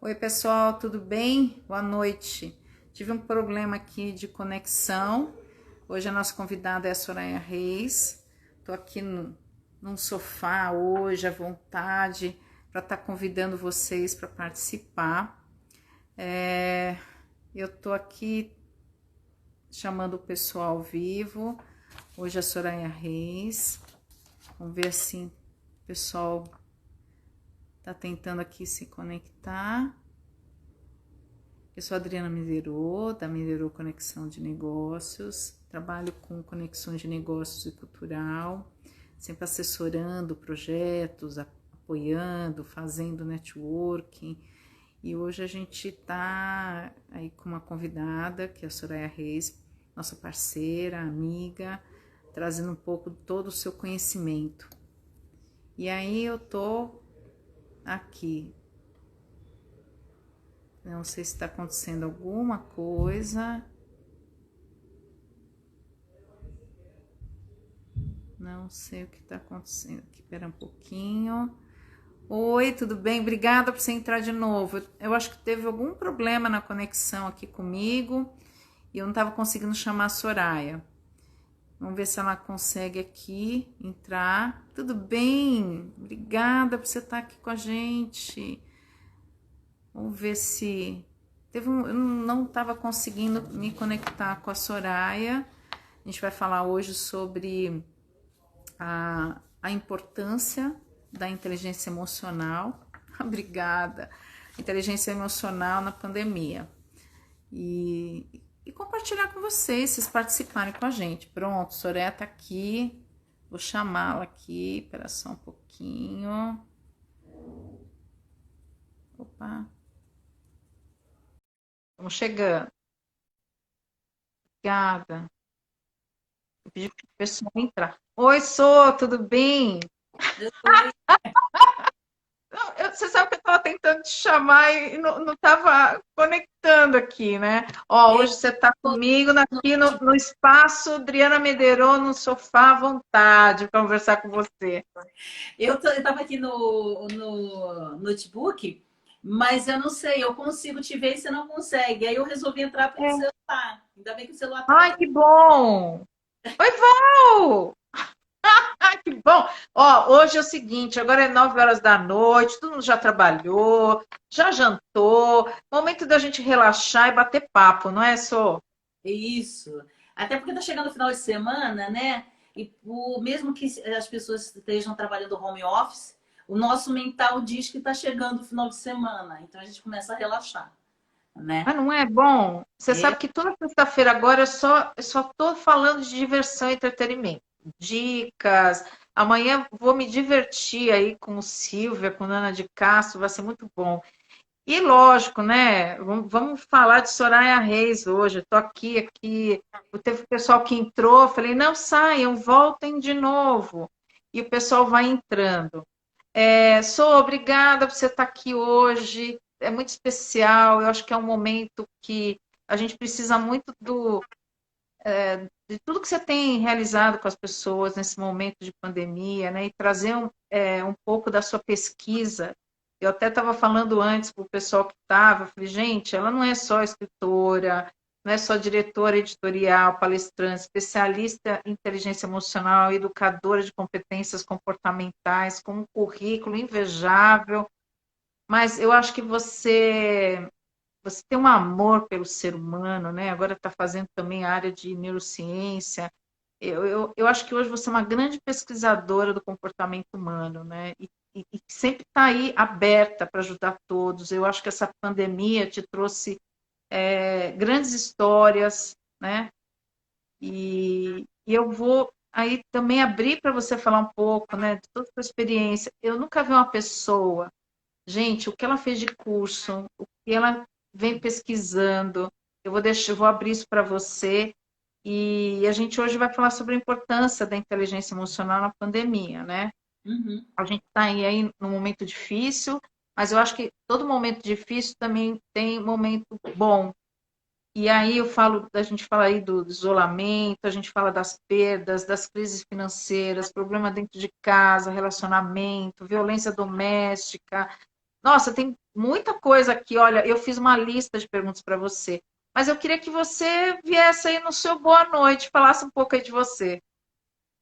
Oi, pessoal, tudo bem? Boa noite. Tive um problema aqui de conexão. Hoje a nossa convidada é a Soraya Reis. Estou aqui num sofá hoje, à vontade, para estar convidando vocês para participar. Eu estou aqui chamando o pessoal ao vivo. Hoje é a Soraya Reis. Vamos ver assim, o pessoal está tentando aqui se conectar. Eu sou a Adriana Miderô, da Miderô Conexão de Negócios. Trabalho com conexões de negócios e cultural, sempre assessorando projetos, apoiando, fazendo networking. E hoje a gente está aí com uma convidada, que é a Soraya Reis, nossa parceira, amiga, trazendo um pouco todo o seu conhecimento. E aí eu tô aqui. Não sei se está acontecendo alguma coisa. Não sei o que está acontecendo aqui. Espera um pouquinho. Oi, tudo bem? Obrigada por você entrar de novo. Eu acho que teve algum problema na conexão aqui comigo e eu não estava conseguindo chamar a Soraya. Vamos ver se ela consegue aqui entrar. Tudo bem? Obrigada por você estar aqui com a gente. Vamos ver se... eu não estava conseguindo me conectar com a Soraya. A gente vai falar hoje sobre a importância da inteligência emocional. Obrigada. Inteligência emocional na pandemia. E compartilhar com vocês participarem com a gente. Pronto, Soraya tá aqui. Vou chamá-la aqui. Espera só um pouquinho. Opa. Estamos chegando. Obrigada. Eu pedi para o pessoal entrar. Oi, Sô, tudo bem? Você sabe que eu estava tentando te chamar e não estava conectando aqui, né? Ó, hoje você está comigo aqui no espaço Adriana Mederô, no sofá, à vontade, para conversar com você. Eu estava aqui no notebook, mas eu não sei, eu consigo te ver e você não consegue. Aí eu resolvi entrar pelo celular. Ainda bem que o celular estava. Ai, que bom! Oi, Val! Ai, que bom! Ó, hoje é o seguinte, agora é 9 horas da noite, todo mundo já trabalhou, já jantou, momento da gente relaxar e bater papo, não é, Sô? Isso. Até porque está chegando o final de semana, né? E mesmo que as pessoas estejam trabalhando home office, o nosso mental diz que está chegando o final de semana. Então a gente começa a relaxar, né? Mas não é bom? Você É, sabe que toda sexta-feira agora eu só tô falando de diversão e entretenimento. Dicas. Amanhã vou me divertir aí com o Silvia, com a Ana de Castro, vai ser muito bom. E lógico, né? Vamos falar de Soraya Reis hoje. Estou aqui. Teve o pessoal que entrou, eu falei, não saiam, voltem de novo. E o pessoal vai entrando. Obrigada por você estar aqui hoje. É muito especial. Eu acho que é um momento que a gente precisa muito de tudo que você tem realizado com as pessoas nesse momento de pandemia, né? E trazer um pouco da sua pesquisa. Eu até estava falando antes para o pessoal que estava, eu falei, gente, ela não é só escritora, não é só diretora editorial, palestrante, especialista em inteligência emocional, educadora de competências comportamentais, com um currículo invejável, mas eu acho que você tem um amor pelo ser humano, né? Agora está fazendo também a área de neurociência. Eu acho que hoje você é uma grande pesquisadora do comportamento humano, né? E sempre está aí aberta para ajudar todos. Eu acho que essa pandemia te trouxe grandes histórias, né? E eu vou aí também abrir para você falar um pouco, né, de toda a sua experiência. Eu nunca vi uma pessoa, gente, o que ela fez de curso, o que ela vem pesquisando. Eu vou abrir isso para você. E a gente hoje vai falar sobre a importância da inteligência emocional na pandemia, né? uhum. A gente está aí num momento difícil, mas eu acho que todo momento difícil também tem momento bom. E aí a gente fala aí do isolamento, a gente fala das perdas, das crises financeiras, problema dentro de casa, relacionamento, violência doméstica. Nossa, tem muita coisa aqui. Olha, eu fiz uma lista de perguntas para você, mas eu queria que você viesse aí no seu boa noite, falasse um pouco aí de você.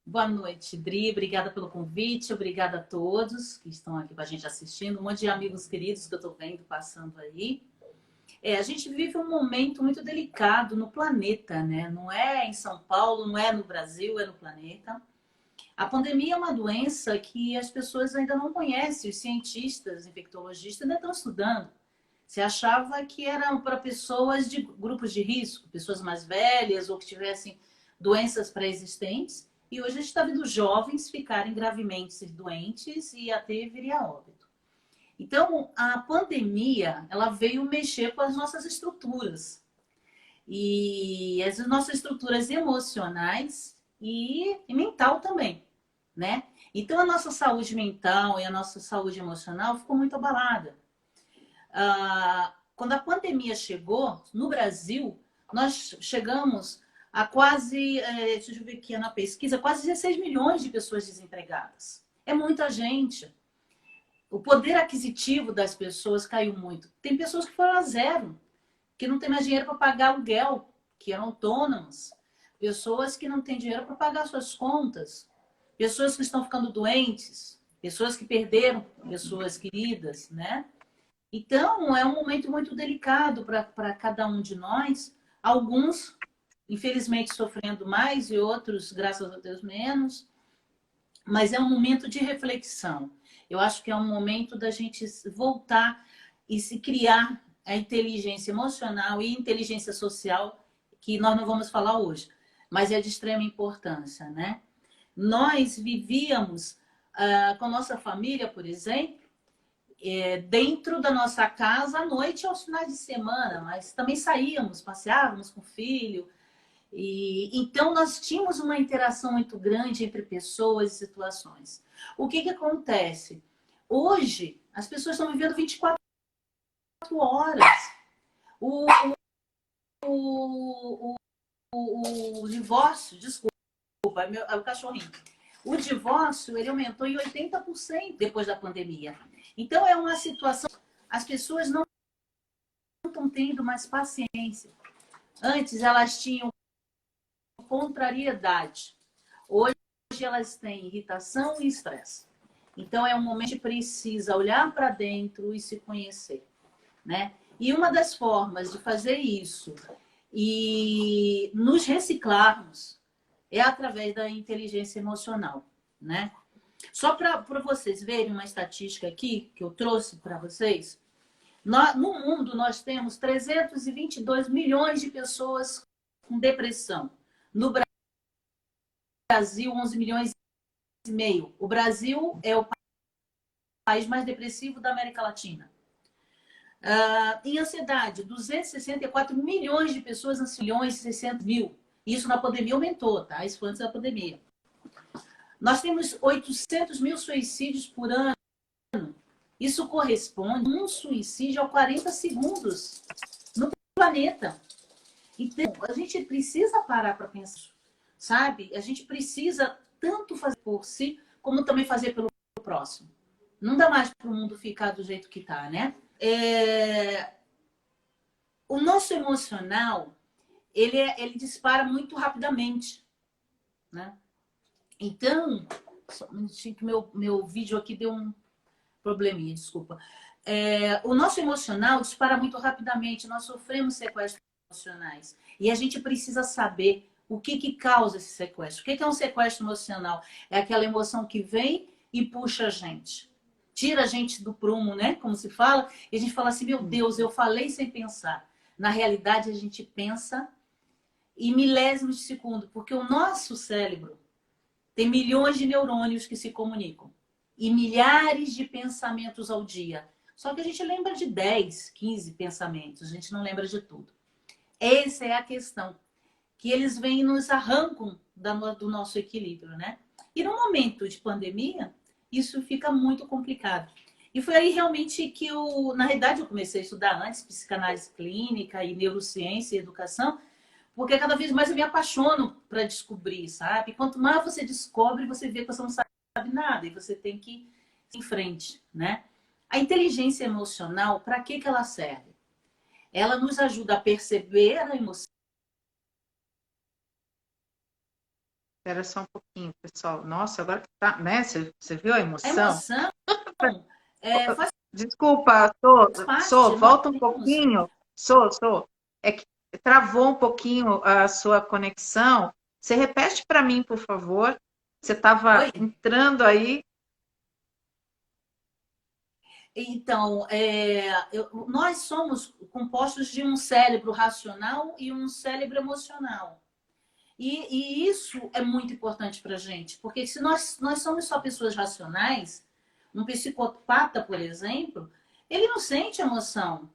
Boa noite, Dri. Obrigada pelo convite. Obrigada a todos que estão aqui com a gente assistindo. Um monte de amigos queridos que eu estou vendo passando aí. A gente vive um momento muito delicado no planeta, né? Não é em São Paulo, não é no Brasil, é no planeta. A pandemia é uma doença que as pessoas ainda não conhecem, os cientistas, infectologistas ainda estão estudando. Se achava que eram para pessoas de grupos de risco, pessoas mais velhas ou que tivessem doenças pré-existentes. E hoje a gente está vendo jovens ficarem gravemente doentes e até vir a óbito. Então, a pandemia, ela veio mexer com as nossas estruturas. E as nossas estruturas emocionais e mental também, né? Então, a nossa saúde mental e a nossa saúde emocional ficou muito abalada. Quando a pandemia chegou, no Brasil, nós chegamos a quase, deixa eu ver aqui na pesquisa, quase 16 milhões de pessoas desempregadas. É muita gente. O poder aquisitivo das pessoas caiu muito. Tem pessoas que foram a zero, que não tem mais dinheiro para pagar aluguel, que eram autônomas. Pessoas que não têm dinheiro para pagar suas contas. Pessoas que estão ficando doentes. Pessoas que perderam pessoas queridas, né? Então, é um momento muito delicado para cada um de nós. Alguns, infelizmente, sofrendo mais e outros, graças a Deus, menos. Mas é um momento de reflexão. Eu acho que é um momento da gente voltar e se criar a inteligência emocional e inteligência social, que nós não vamos falar hoje, mas é de extrema importância, né? Nós vivíamos com a nossa família, por exemplo, dentro da nossa casa à noite aos finais de semana, mas também saíamos, passeávamos com o filho. E então nós tínhamos uma interação muito grande entre pessoas e situações. O que acontece? Hoje, as pessoas estão vivendo 24 horas. O, o, o divórcio, desculpa, é o cachorrinho. O divórcio, ele aumentou em 80% depois da pandemia. Então, é uma situação... As pessoas não estão tendo mais paciência. Antes, elas tinham contrariedade. Hoje, elas têm irritação e estresse. Então, é um momento que precisa olhar para dentro e se conhecer, né? E uma das formas de fazer isso e nos reciclarmos é através da inteligência emocional, né? Só para vocês verem uma estatística aqui que eu trouxe para vocês. No mundo, nós temos 322 milhões de pessoas com depressão. No Brasil, 11 milhões e meio. O Brasil é o país mais depressivo da América Latina. Em ansiedade, 264 milhões de pessoas, milhões e 600 mil. Isso na pandemia aumentou, tá? Isso foi antes da pandemia. Nós temos 800 mil suicídios por ano. Isso corresponde a um suicídio a 40 segundos no planeta. Então, a gente precisa parar para pensar, sabe? A gente precisa tanto fazer por si, como também fazer pelo próximo. Não dá mais para o mundo ficar do jeito que está, né? O nosso emocional, ele dispara muito rapidamente, né? Então, só um minutinho que meu vídeo aqui deu um probleminha, desculpa. O nosso emocional dispara muito rapidamente, nós sofremos sequestros emocionais. E a gente precisa saber o que causa esse sequestro. O que é um sequestro emocional? É aquela emoção que vem e puxa a gente. Tira a gente do prumo, né? Como se fala. E a gente fala assim, meu Deus, eu falei sem pensar. Na realidade, a gente pensa em milésimos de segundo. Porque o nosso cérebro tem milhões de neurônios que se comunicam. E milhares de pensamentos ao dia. Só que a gente lembra de 10, 15 pensamentos. A gente não lembra de tudo. Essa é a questão. Que eles vêm e nos arrancam do nosso equilíbrio, né? E no momento de pandemia, isso fica muito complicado. E foi aí realmente que na realidade, eu comecei a estudar antes psicanálise clínica e neurociência e educação, porque cada vez mais eu me apaixono para descobrir, sabe? Quanto mais você descobre, você vê que você não sabe nada e você tem que ir em frente, né? A inteligência emocional, para que que ela serve? Ela nos ajuda a perceber a emoção. Espera só um pouquinho, pessoal. Nossa, agora que tá, né? Você viu a A emoção? emoção faz Desculpa, parte, nós volta um temos. pouquinho. Sou. É que travou um pouquinho a sua conexão. Você repete para mim, por favor. Você estava Oi? entrando aí. Então, nós somos compostos de um cérebro racional e um cérebro emocional. E isso é muito importante para a gente, porque se nós somos só pessoas racionais, um psicopata, por exemplo, ele não sente emoção.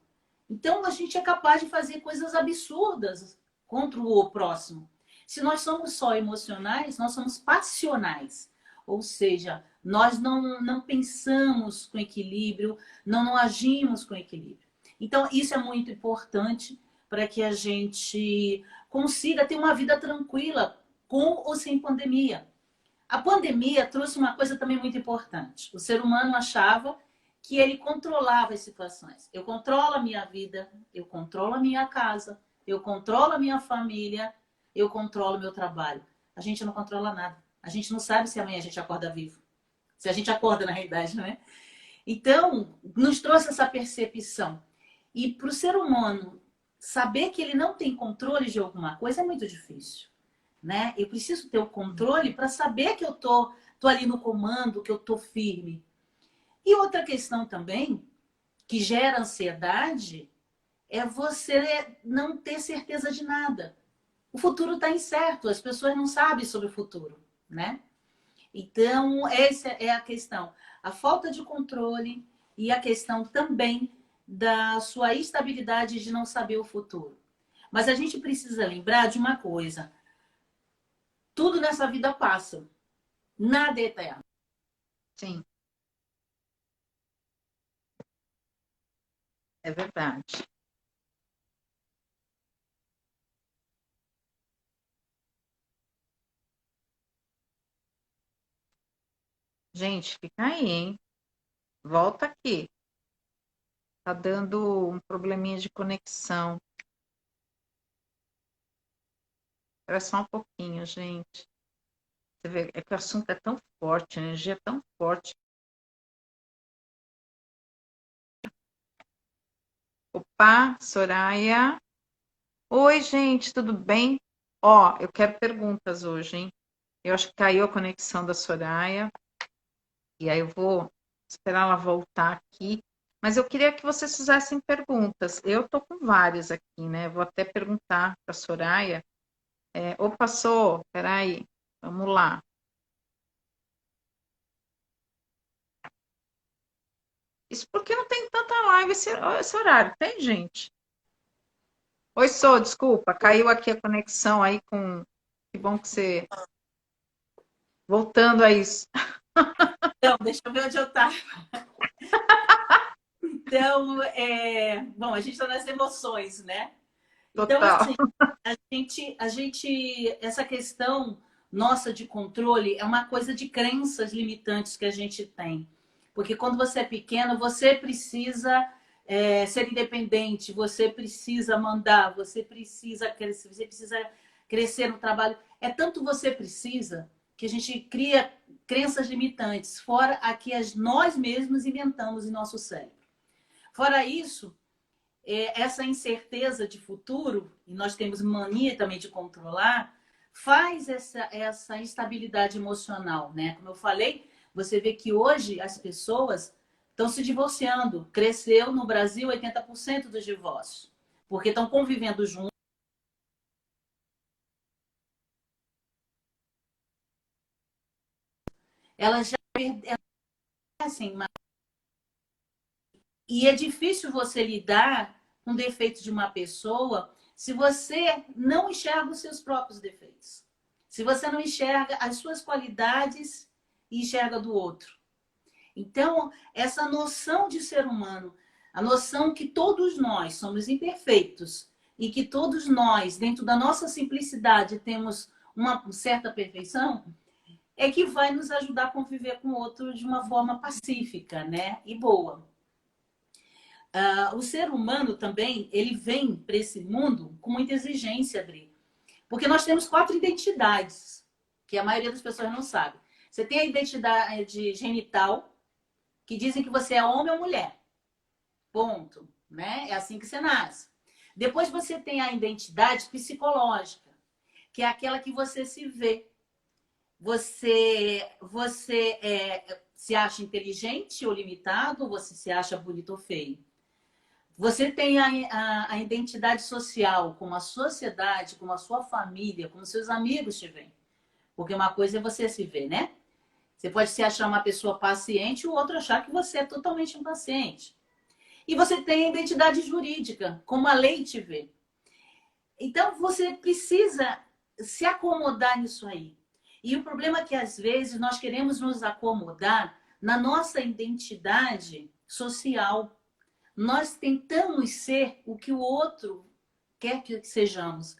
Então, a gente é capaz de fazer coisas absurdas contra o próximo. Se nós somos só emocionais, nós somos passionais. Ou seja, nós não pensamos com equilíbrio, não agimos com equilíbrio. Então, isso é muito importante para que a gente consiga ter uma vida tranquila, com ou sem pandemia. A pandemia trouxe uma coisa também muito importante. O ser humano achava que ele controlava as situações. Eu controlo a minha vida, eu controlo a minha casa, eu controlo a minha família, eu controlo o meu trabalho. A gente não controla nada. A gente não sabe se amanhã a gente acorda vivo. Se a gente acorda, na realidade, não é? Então, nos trouxe essa percepção. E para o ser humano saber que ele não tem controle de alguma coisa é muito difícil, né? Eu preciso ter o controle para saber que eu tô ali no comando, que eu tô firme. E outra questão também que gera ansiedade é você não ter certeza de nada. O futuro está incerto, as pessoas não sabem sobre o futuro, né? Então, essa é a questão. A falta de controle e a questão também da sua estabilidade de não saber o futuro. Mas a gente precisa lembrar de uma coisa: tudo nessa vida passa, nada é eterno. Sim, é verdade. Gente, fica aí, hein? Volta aqui. Tá dando um probleminha de conexão. Espera só um pouquinho, gente. Você vê, é que o assunto é tão forte, a energia é tão forte. Opa, Soraya. Oi, gente, tudo bem? Ó, eu quero perguntas hoje, hein? Eu acho que caiu a conexão da Soraya. E aí eu vou esperar ela voltar aqui. Mas eu queria que vocês fizessem perguntas. Eu tô com várias aqui, né? Vou até perguntar para a Soraya. Opa, Sô, peraí. Vamos lá. Isso porque não tem tanta live esse horário, tem, gente? Oi, Sô, desculpa, caiu aqui a conexão aí com. Que bom que você. Voltando a isso. Então, deixa eu ver onde eu estava. Então, bom, a gente está nas emoções, né? Então, Total. assim, essa questão nossa de controle é uma coisa de crenças limitantes que a gente tem. Porque quando você é pequeno, você precisa ser independente, você precisa mandar, você precisa crescer no trabalho. É tanto você precisa que a gente cria crenças limitantes, fora a que nós mesmos inventamos em nosso cérebro. Fora isso, essa incerteza de futuro, e nós temos mania também de controlar, faz essa instabilidade emocional, né? Como eu falei, você vê que hoje as pessoas estão se divorciando. Cresceu no Brasil 80% dos divórcios, porque estão convivendo juntos. Elas já assim, e é difícil você lidar com o defeito de uma pessoa se você não enxerga os seus próprios defeitos. Se você não enxerga as suas qualidades e enxerga do outro. Então, essa noção de ser humano, a noção que todos nós somos imperfeitos e que todos nós, dentro da nossa simplicidade, temos uma certa perfeição, é que vai nos ajudar a conviver com o outro de uma forma pacífica, né? E boa. O ser humano também, ele vem para esse mundo com muita exigência, Adri. Porque nós temos 4 identidades, que a maioria das pessoas não sabe. Você tem a identidade genital, que dizem que você é homem ou mulher. Ponto. Né? É assim que você nasce. Depois você tem a identidade psicológica, que é aquela que você se vê. Você se acha inteligente ou limitado, ou você se acha bonito ou feio. Você tem a identidade social, como a sociedade, como a sua família, como seus amigos te veem. Porque uma coisa é você se ver, né? Você pode se achar uma pessoa paciente, o outro achar que você é totalmente impaciente. E você tem a identidade jurídica, como a lei te vê. Então, você precisa se acomodar nisso aí. E o problema é que, às vezes, nós queremos nos acomodar na nossa identidade social. Nós tentamos ser o que o outro quer que sejamos.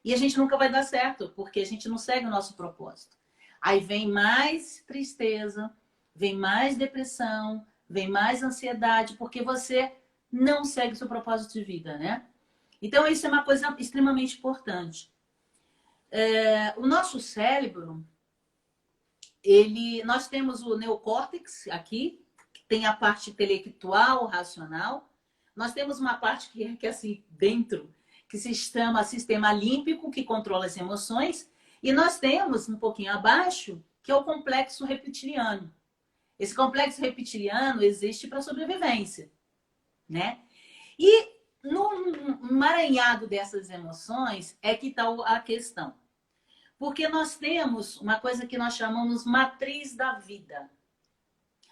E a gente nunca vai dar certo, porque a gente não segue o nosso propósito. Aí vem mais tristeza, vem mais depressão, vem mais ansiedade, porque você não segue o seu propósito de vida, né? Então, isso é uma coisa extremamente importante. O nosso cérebro, nós temos o neocórtex aqui, que tem a parte intelectual, racional. Nós temos uma parte que é assim, dentro, que se chama sistema límbico, que controla as emoções. E nós temos, um pouquinho abaixo, que é o complexo reptiliano. Esse complexo reptiliano existe para sobrevivência, né? E no emaranhado dessas emoções é que está a questão. Porque nós temos uma coisa que nós chamamos matriz da vida.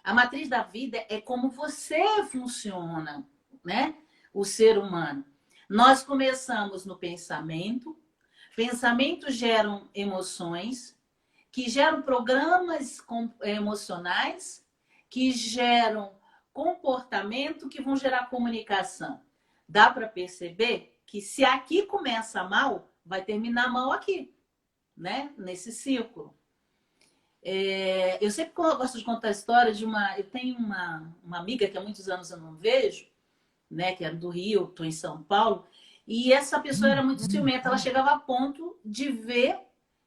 A matriz da vida é como você funciona, né? O ser humano. Nós começamos no pensamento. Pensamentos geram emoções, que geram programas emocionais, que geram comportamento, que vão gerar comunicação. Dá para perceber que se aqui começa mal, vai terminar mal aqui, né? Nesse círculo. Eu sempre gosto de contar a história de uma... Eu tenho uma amiga que há muitos anos eu não vejo, né? Que era do Rio, estou em São Paulo. E essa pessoa era muito ciumenta. Ela chegava a ponto de ver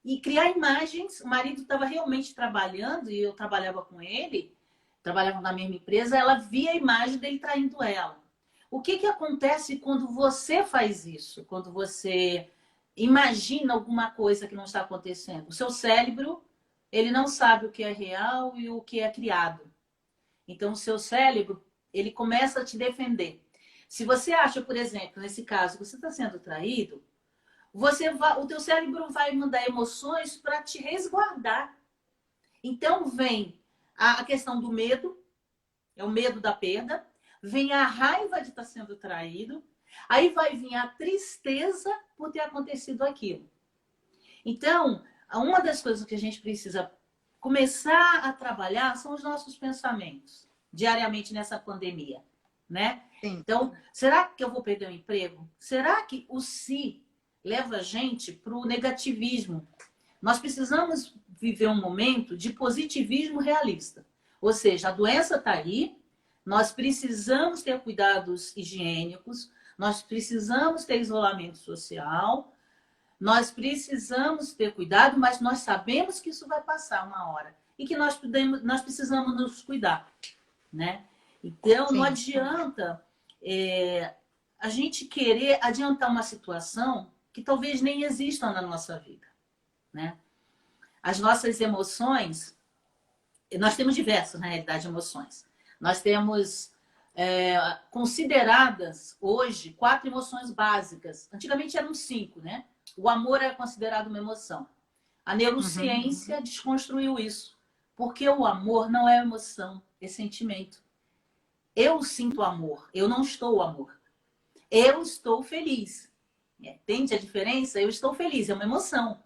e criar imagens. O marido estava realmente trabalhando e eu trabalhava com ele, trabalhava na mesma empresa. Ela via a imagem dele traindo ela. O que acontece quando você faz isso? Quando você imagina alguma coisa que não está acontecendo? O seu cérebro, ele não sabe o que é real e o que é criado. Então, o seu cérebro, ele começa a te defender. Se você acha, por exemplo, nesse caso, que você está sendo traído, o teu cérebro vai mandar emoções para te resguardar. Então, vem a questão do medo, é o medo da perda, vem a raiva de estar sendo traído, aí vai vir a tristeza por ter acontecido aquilo. Então, uma das coisas que a gente precisa começar a trabalhar são os nossos pensamentos, diariamente nessa pandemia, né? Sim. Então, será que eu vou perder o emprego? Será que o se leva a gente para o negativismo? Nós precisamos viver um momento de positivismo realista. Ou seja, a doença está aí, nós precisamos ter cuidados higiênicos, nós precisamos ter isolamento social, nós precisamos ter cuidado, mas nós sabemos que isso vai passar uma hora e que nós precisamos nos cuidar, né? Então, não adianta a gente querer adiantar uma situação que talvez nem exista na nossa vida, né? As nossas emoções, nós temos diversas, na realidade, emoções. Nós temos consideradas hoje 4 emoções básicas. Antigamente eram 5, né? O amor era considerado uma emoção. A neurociência desconstruiu isso. Porque o amor não é emoção, é sentimento. Eu sinto amor, eu não estou amor. Eu estou feliz. Entende a diferença? Eu estou feliz, é uma emoção.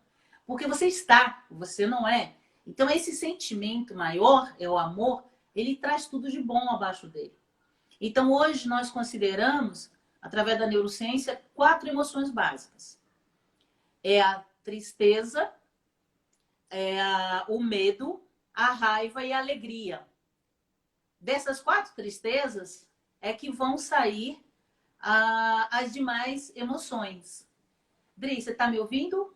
Porque você está, você não é. Então, esse sentimento maior, é o amor, ele traz tudo de bom abaixo dele. Então, hoje nós consideramos, através da neurociência, 4 emoções básicas. É a tristeza, o medo, a raiva e a alegria. Dessas 4 tristezas, é que vão sair as demais emoções. Dri, você está me ouvindo?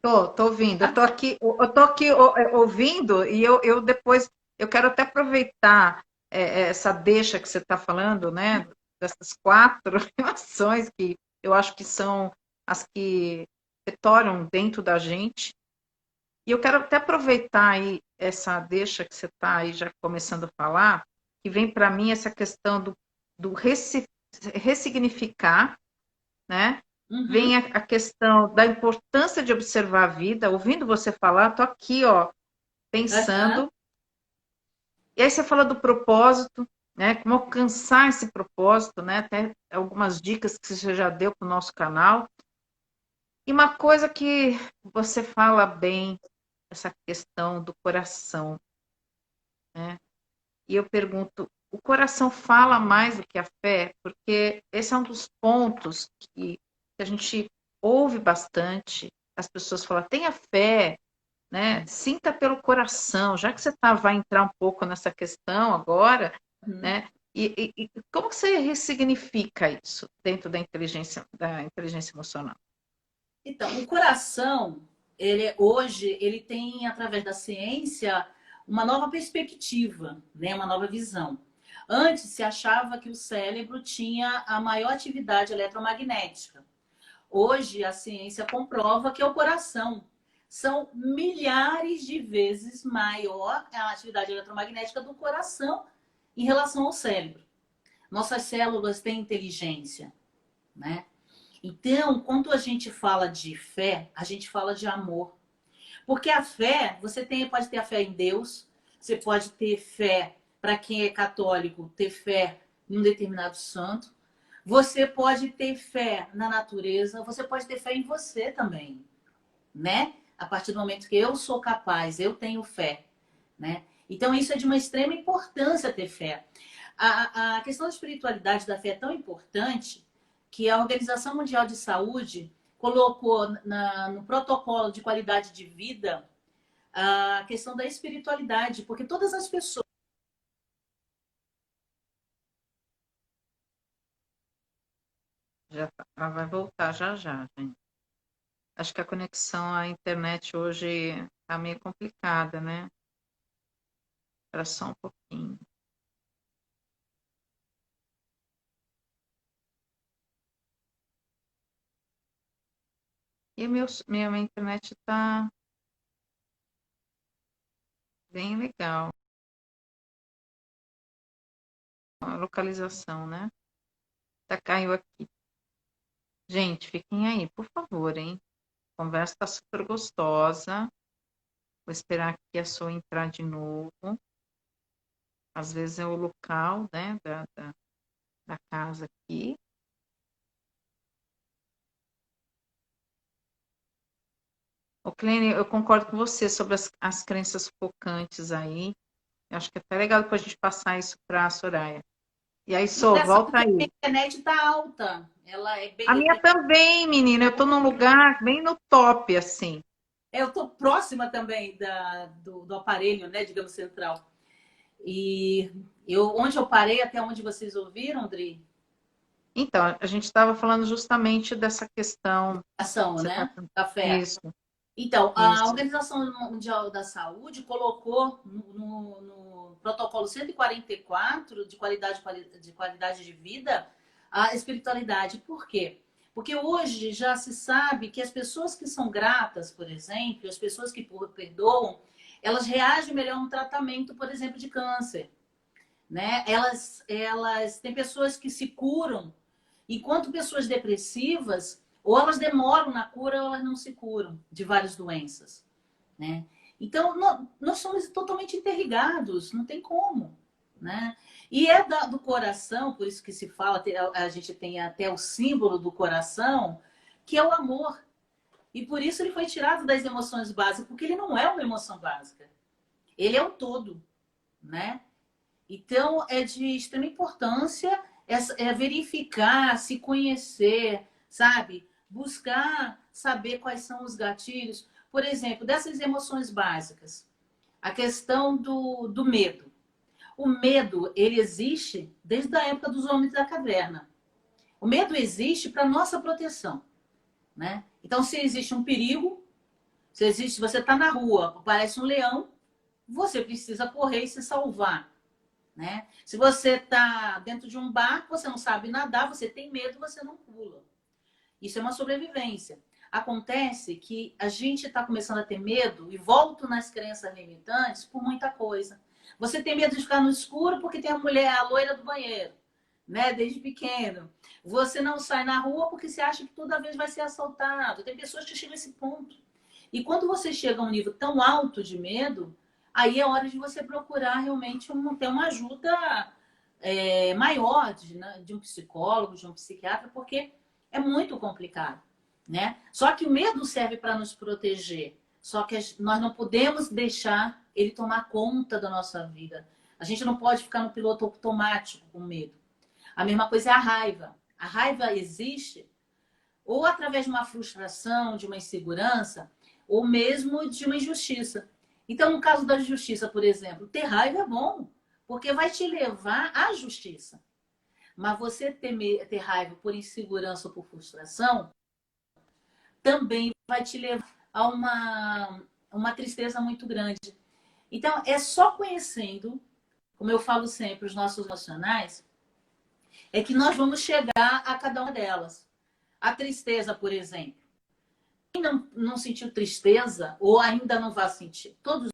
Tô ouvindo. Eu tô aqui ouvindo e eu depois eu quero até aproveitar essa deixa que você está falando, né? Dessas quatro relações que eu acho que são as que retoram dentro da gente. E eu quero até aproveitar aí essa deixa que você está aí já começando a falar, que vem para mim essa questão do ressignificar, né? Uhum. Vem a questão da importância de observar a vida. Ouvindo você falar, tô aqui, ó, Uhum. pensando. E aí você fala do propósito, né? Como alcançar esse propósito, né? Até algumas dicas que você já deu para o nosso canal. E uma coisa que você fala bem, essa questão do coração, né? E eu pergunto, o coração fala mais do que a fé? Porque esse é um dos pontos que a gente ouve bastante. As pessoas falam, tenha fé, né? Sinta pelo coração. Já que você vai entrar um pouco nessa questão agora, Uhum. né? E como que você ressignifica isso dentro da inteligência emocional? Então, o coração, hoje, ele tem, através da ciência, uma nova perspectiva, né? Uma nova visão. Antes se achava que o cérebro tinha a maior atividade eletromagnética. Hoje a ciência comprova que é o coração. São milhares de vezes maior a atividade eletromagnética do coração em relação ao cérebro. Nossas células têm inteligência, né? Então, quando a gente fala de fé, a gente fala de amor. Porque a fé, pode ter a fé em Deus, você pode ter fé, para quem é católico, ter fé em um determinado santo. Você pode ter fé na natureza, você pode ter fé em você também, né? A partir do momento que eu sou capaz, eu tenho fé, né? Então, isso é de uma extrema importância ter fé. A questão da espiritualidade da fé é tão importante que a Organização Mundial de Saúde colocou no protocolo de qualidade de vida a questão da espiritualidade, porque todas as pessoas. Ela vai voltar já já, gente. Acho que a conexão à internet hoje está meio complicada, né? Espera só um pouquinho. E minha internet está bem legal. A localização, né? Tá, caiu aqui. Gente, fiquem aí, por favor, hein? A conversa está super gostosa. Vou esperar aqui a sua entrar de novo. Às vezes é o local, né, da casa aqui. Ô, Clênia, eu concordo com você sobre as crenças focantes aí. Eu acho que é até legal para a gente passar isso para a Soraya. E aí, Sô, Nessa volta porque a aí. minha internet está alta. Ela é A bem. minha também, menina. Eu estou num lugar bem no top, assim. Eu estou próxima também do aparelho, né, digamos, central. E onde eu parei, até onde vocês ouviram, Dri? Então, a gente estava falando justamente dessa questão. Ação, Você tá... né? Café. Isso, Então, a isso. Organização Mundial da Saúde colocou no protocolo 144 de qualidade de vida a espiritualidade. Por quê? Porque hoje já se sabe que as pessoas que são gratas, por exemplo, as pessoas que perdoam, elas reagem melhor no tratamento, por exemplo, de câncer, né? Elas têm pessoas que se curam, enquanto pessoas depressivas, ou elas demoram na cura ou elas não se curam de várias doenças, né? Então, nós somos totalmente interligados, não tem como, né? E é do coração, por isso que se fala, a gente tem até o símbolo do coração, que é o amor. E por isso ele foi tirado das emoções básicas, porque ele não é uma emoção básica. Ele é o todo, né? Então, é de extrema importância verificar, se conhecer, sabe? Buscar saber quais são os gatilhos. Por exemplo, dessas emoções básicas, a questão do medo. O medo, ele existe desde a época dos homens da caverna. O medo existe para nossa proteção, né? Então, se existe um perigo, se você está na rua, aparece um leão, você precisa correr e se salvar, né? Se você está dentro de um barco, você não sabe nadar, você tem medo, você não pula. Isso é uma sobrevivência. Acontece que a gente está começando a ter medo, e volto nas crenças limitantes, por muita coisa. Você tem medo de ficar no escuro porque tem a mulher, a loira do banheiro, né? Desde pequeno. Você não sai na rua porque você acha que toda vez vai ser assaltado. Tem pessoas que chegam a esse ponto. E quando você chega a um nível tão alto de medo, aí é hora de você procurar realmente ter uma ajuda maior de um psicólogo, de um psiquiatra, porque é muito complicado, né? Só que o medo serve para nos proteger. Só que nós não podemos deixar ele tomar conta da nossa vida. A gente não pode ficar no piloto automático com medo. A mesma coisa é a raiva. A raiva existe ou através de uma frustração, de uma insegurança, ou mesmo de uma injustiça. Então, no caso da justiça, por exemplo, ter raiva é bom, porque vai te levar à justiça. Mas você ter raiva por insegurança ou por frustração também vai te levar a uma tristeza muito grande. Então, é só conhecendo, como eu falo sempre, os nossos emocionais, é que nós vamos chegar a cada uma delas. A tristeza, por exemplo. Quem não sentiu tristeza ou ainda não vai sentir? Todos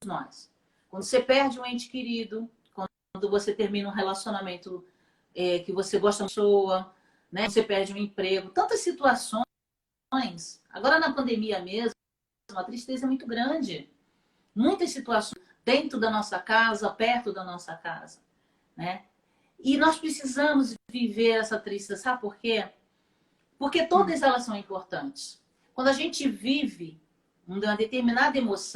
nós. Quando você perde um ente querido, quando você termina um relacionamento que você gosta da pessoa, né? Você perde um emprego, tantas situações. Agora na pandemia mesmo, a tristeza é muito grande. Muitas situações dentro da nossa casa, perto da nossa casa, né? E nós precisamos viver essa tristeza, sabe por quê? Porque todas elas são importantes. Quando a gente vive uma determinada emoção,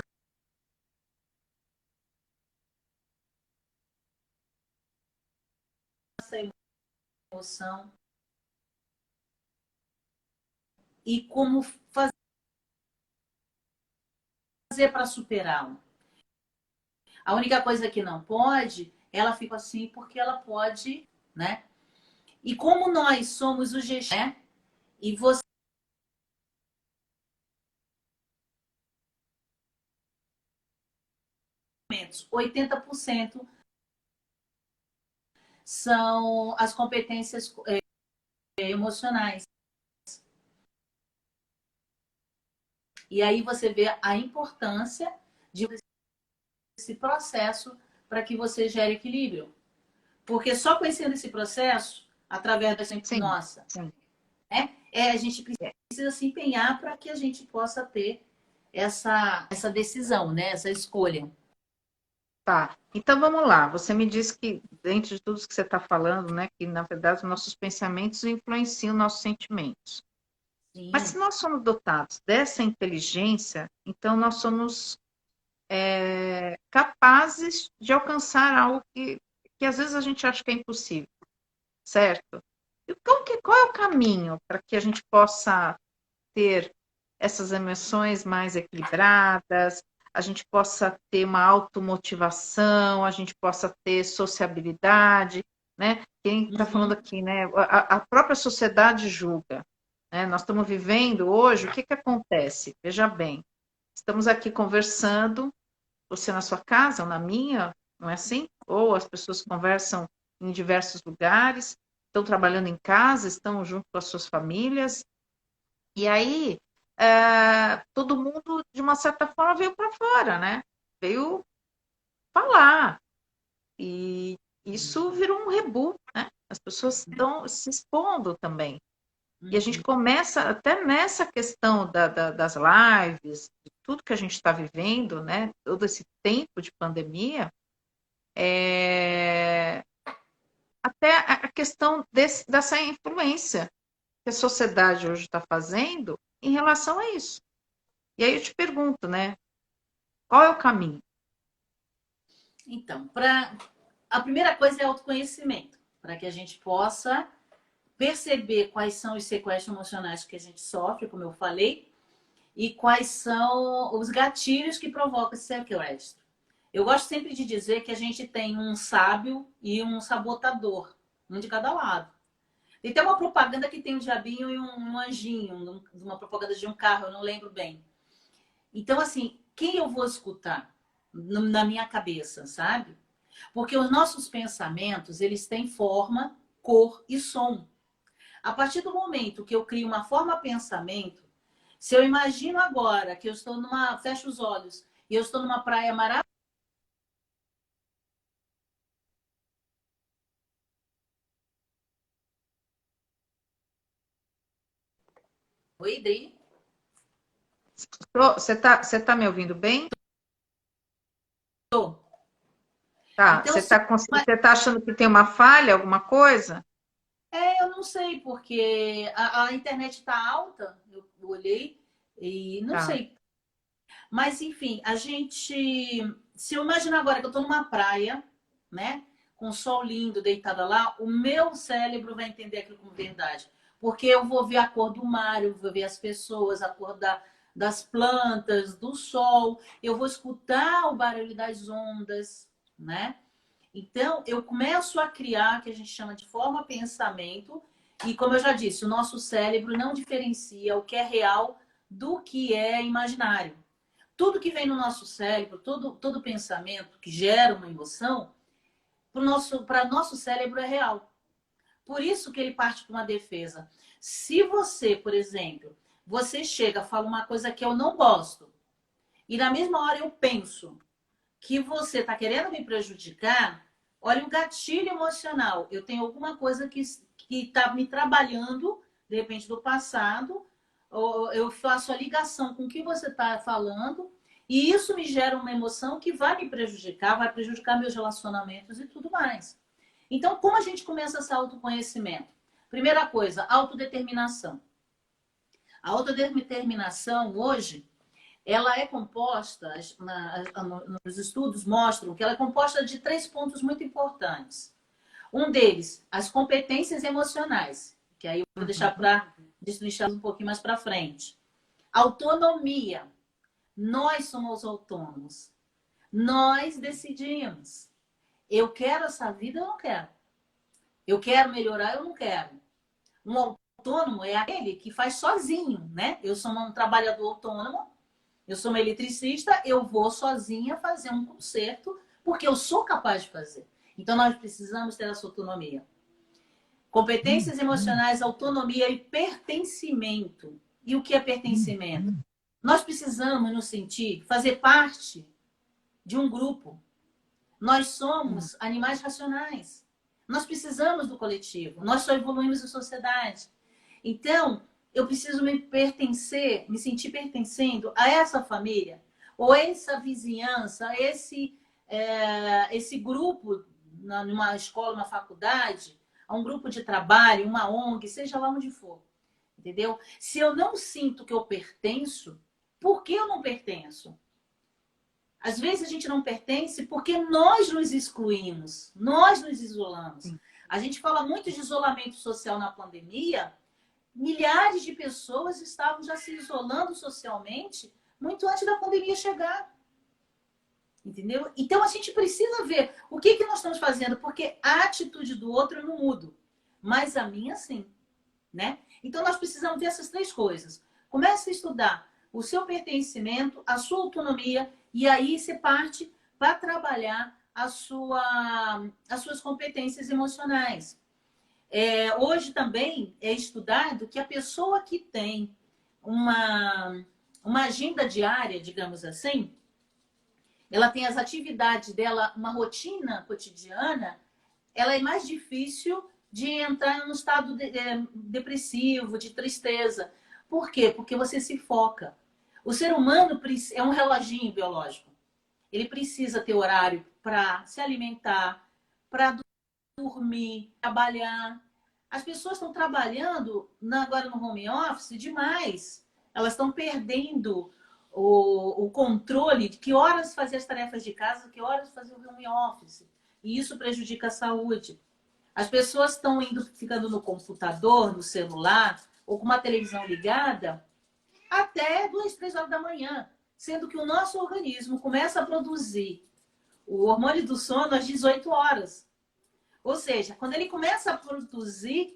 essa emoção, e como fazer para superá-la. A única coisa que não pode, ela fica assim porque ela pode, né? E como nós somos o gestor, né? E você 80% são as competências emocionais. E aí você vê a importância de esse processo para que você gere equilíbrio. Porque só conhecendo esse processo, através da gente, Sim, nossa, sim. né? A gente precisa se empenhar para que a gente possa ter essa decisão, né? Essa escolha. Tá. Então vamos lá. Você me disse que, dentro de tudo que você está falando, né, que na verdade os nossos pensamentos influenciam nossos sentimentos. Mas Sim. se nós somos dotados dessa inteligência, então nós somos capazes de alcançar algo que às vezes a gente acha que é impossível, certo? E qual é o caminho para que a gente possa ter essas emoções mais equilibradas, a gente possa ter uma automotivação, a gente possa ter sociabilidade, né? Quem está falando Uhum. aqui, né? A própria sociedade julga, né? Nós estamos vivendo hoje, o que acontece? Veja bem, estamos aqui conversando, você na sua casa ou na minha, não é assim? Ou as pessoas conversam em diversos lugares, estão trabalhando em casa, estão junto com as suas famílias, e aí todo mundo, de uma certa forma, veio para fora, né? Veio falar. E isso virou um rebu, né? As pessoas estão se expondo também. E a gente Uhum. começa, até nessa questão das lives, de tudo que a gente está vivendo, né? Todo esse tempo de pandemia, até a questão dessa influência que a sociedade hoje está fazendo em relação a isso. E aí eu te pergunto, né? Qual é o caminho? Então, a primeira coisa é autoconhecimento, para que a gente possa perceber quais são os sequestros emocionais que a gente sofre, como eu falei, e quais são os gatilhos que provocam esse sequestro. Eu gosto sempre de dizer que a gente tem um sábio e um sabotador, um de cada lado. E tem uma propaganda que tem um diabinho e um anjinho, uma propaganda de um carro, eu não lembro bem. Então, assim, quem eu vou escutar na minha cabeça, sabe? Porque os nossos pensamentos, eles têm forma, cor e som. A partir do momento que eu crio uma forma pensamento, se eu imagino agora que eu estou numa... Fecho os olhos e eu estou numa praia maravilhosa. Oi, Dri? Você tá me ouvindo bem? Tô. Tá. Então, Você tá achando que tem uma falha, alguma coisa? eu não sei, porque a internet está alta, eu olhei e não Tá. sei. Mas, enfim, a gente. Se eu imaginar agora que eu estou numa praia, né? Com o sol lindo, deitada lá, o meu cérebro vai entender aquilo como verdade. Porque eu vou ver a cor do mar, eu vou ver as pessoas, a cor das plantas, do sol, eu vou escutar o barulho das ondas, né? Então, eu começo a criar, que a gente chama de forma pensamento, e como eu já disse, o nosso cérebro não diferencia o que é real do que é imaginário. Tudo que vem no nosso cérebro, todo pensamento que gera uma emoção, para nosso cérebro é real. Por isso que ele parte para uma defesa. Se você, por exemplo, você chega, fala uma coisa que eu não gosto, e na mesma hora eu penso que você está querendo me prejudicar, olha o gatilho emocional. Eu tenho alguma coisa que está me trabalhando, de repente, do passado, ou eu faço a ligação com o que você está falando, e isso me gera uma emoção que vai prejudicar meus relacionamentos e tudo mais. Então, como a gente começa esse autoconhecimento? Primeira coisa, autodeterminação. A autodeterminação hoje ela é composta, nos estudos mostram que ela é composta de 3 pontos muito importantes. Um deles, as competências emocionais, que aí eu vou deixar para destrinchar um pouquinho mais para frente. Autonomia. Nós somos autônomos. Nós decidimos. Eu quero essa vida ou não quero? Eu quero melhorar ou não quero? Um autônomo é aquele que faz sozinho, né? Eu sou um trabalhador autônomo. Eu sou uma eletricista, eu vou sozinha fazer um conserto, porque eu sou capaz de fazer. Então, nós precisamos ter essa autonomia. Competências emocionais, autonomia e pertencimento. E o que é pertencimento? Nós precisamos nos sentir, fazer parte de um grupo. Nós somos animais racionais. Nós precisamos do coletivo. Nós só evoluímos em sociedade. Então, eu preciso me pertencer, me sentir pertencendo a essa família, ou essa vizinhança, esse grupo numa escola, uma faculdade, a um grupo de trabalho, uma ONG, seja lá onde for. Entendeu? Se eu não sinto que eu pertenço, por que eu não pertenço? Às vezes a gente não pertence porque nós nos excluímos, nós nos isolamos. A gente fala muito de isolamento social na pandemia. Milhares de pessoas estavam já se isolando socialmente muito antes da pandemia chegar. Entendeu? Então a gente precisa ver o que nós estamos fazendo, porque a atitude do outro eu não mudo, mas a minha sim, né? Então nós precisamos ver essas 3 coisas. Comece a estudar o seu pertencimento, a sua autonomia, e aí você parte para trabalhar as suas competências emocionais. Hoje também é estudado que a pessoa que tem uma agenda diária, digamos assim, ela tem as atividades dela, uma rotina cotidiana, ela é mais difícil de entrar num estado depressivo, de tristeza. Por quê? Porque você se foca. O ser humano é um reloginho biológico. Ele precisa ter horário para se alimentar, para dormir, trabalhar. As pessoas estão trabalhando agora no home office demais. Elas estão perdendo o controle de que horas fazer as tarefas de casa, que horas fazer o home office. E isso prejudica a saúde. As pessoas estão ficando no computador, no celular, ou com uma televisão ligada, até 2, 3 horas da manhã. Sendo que o nosso organismo começa a produzir o hormônio do sono às 18 horas. Ou seja, quando ele começa a produzir,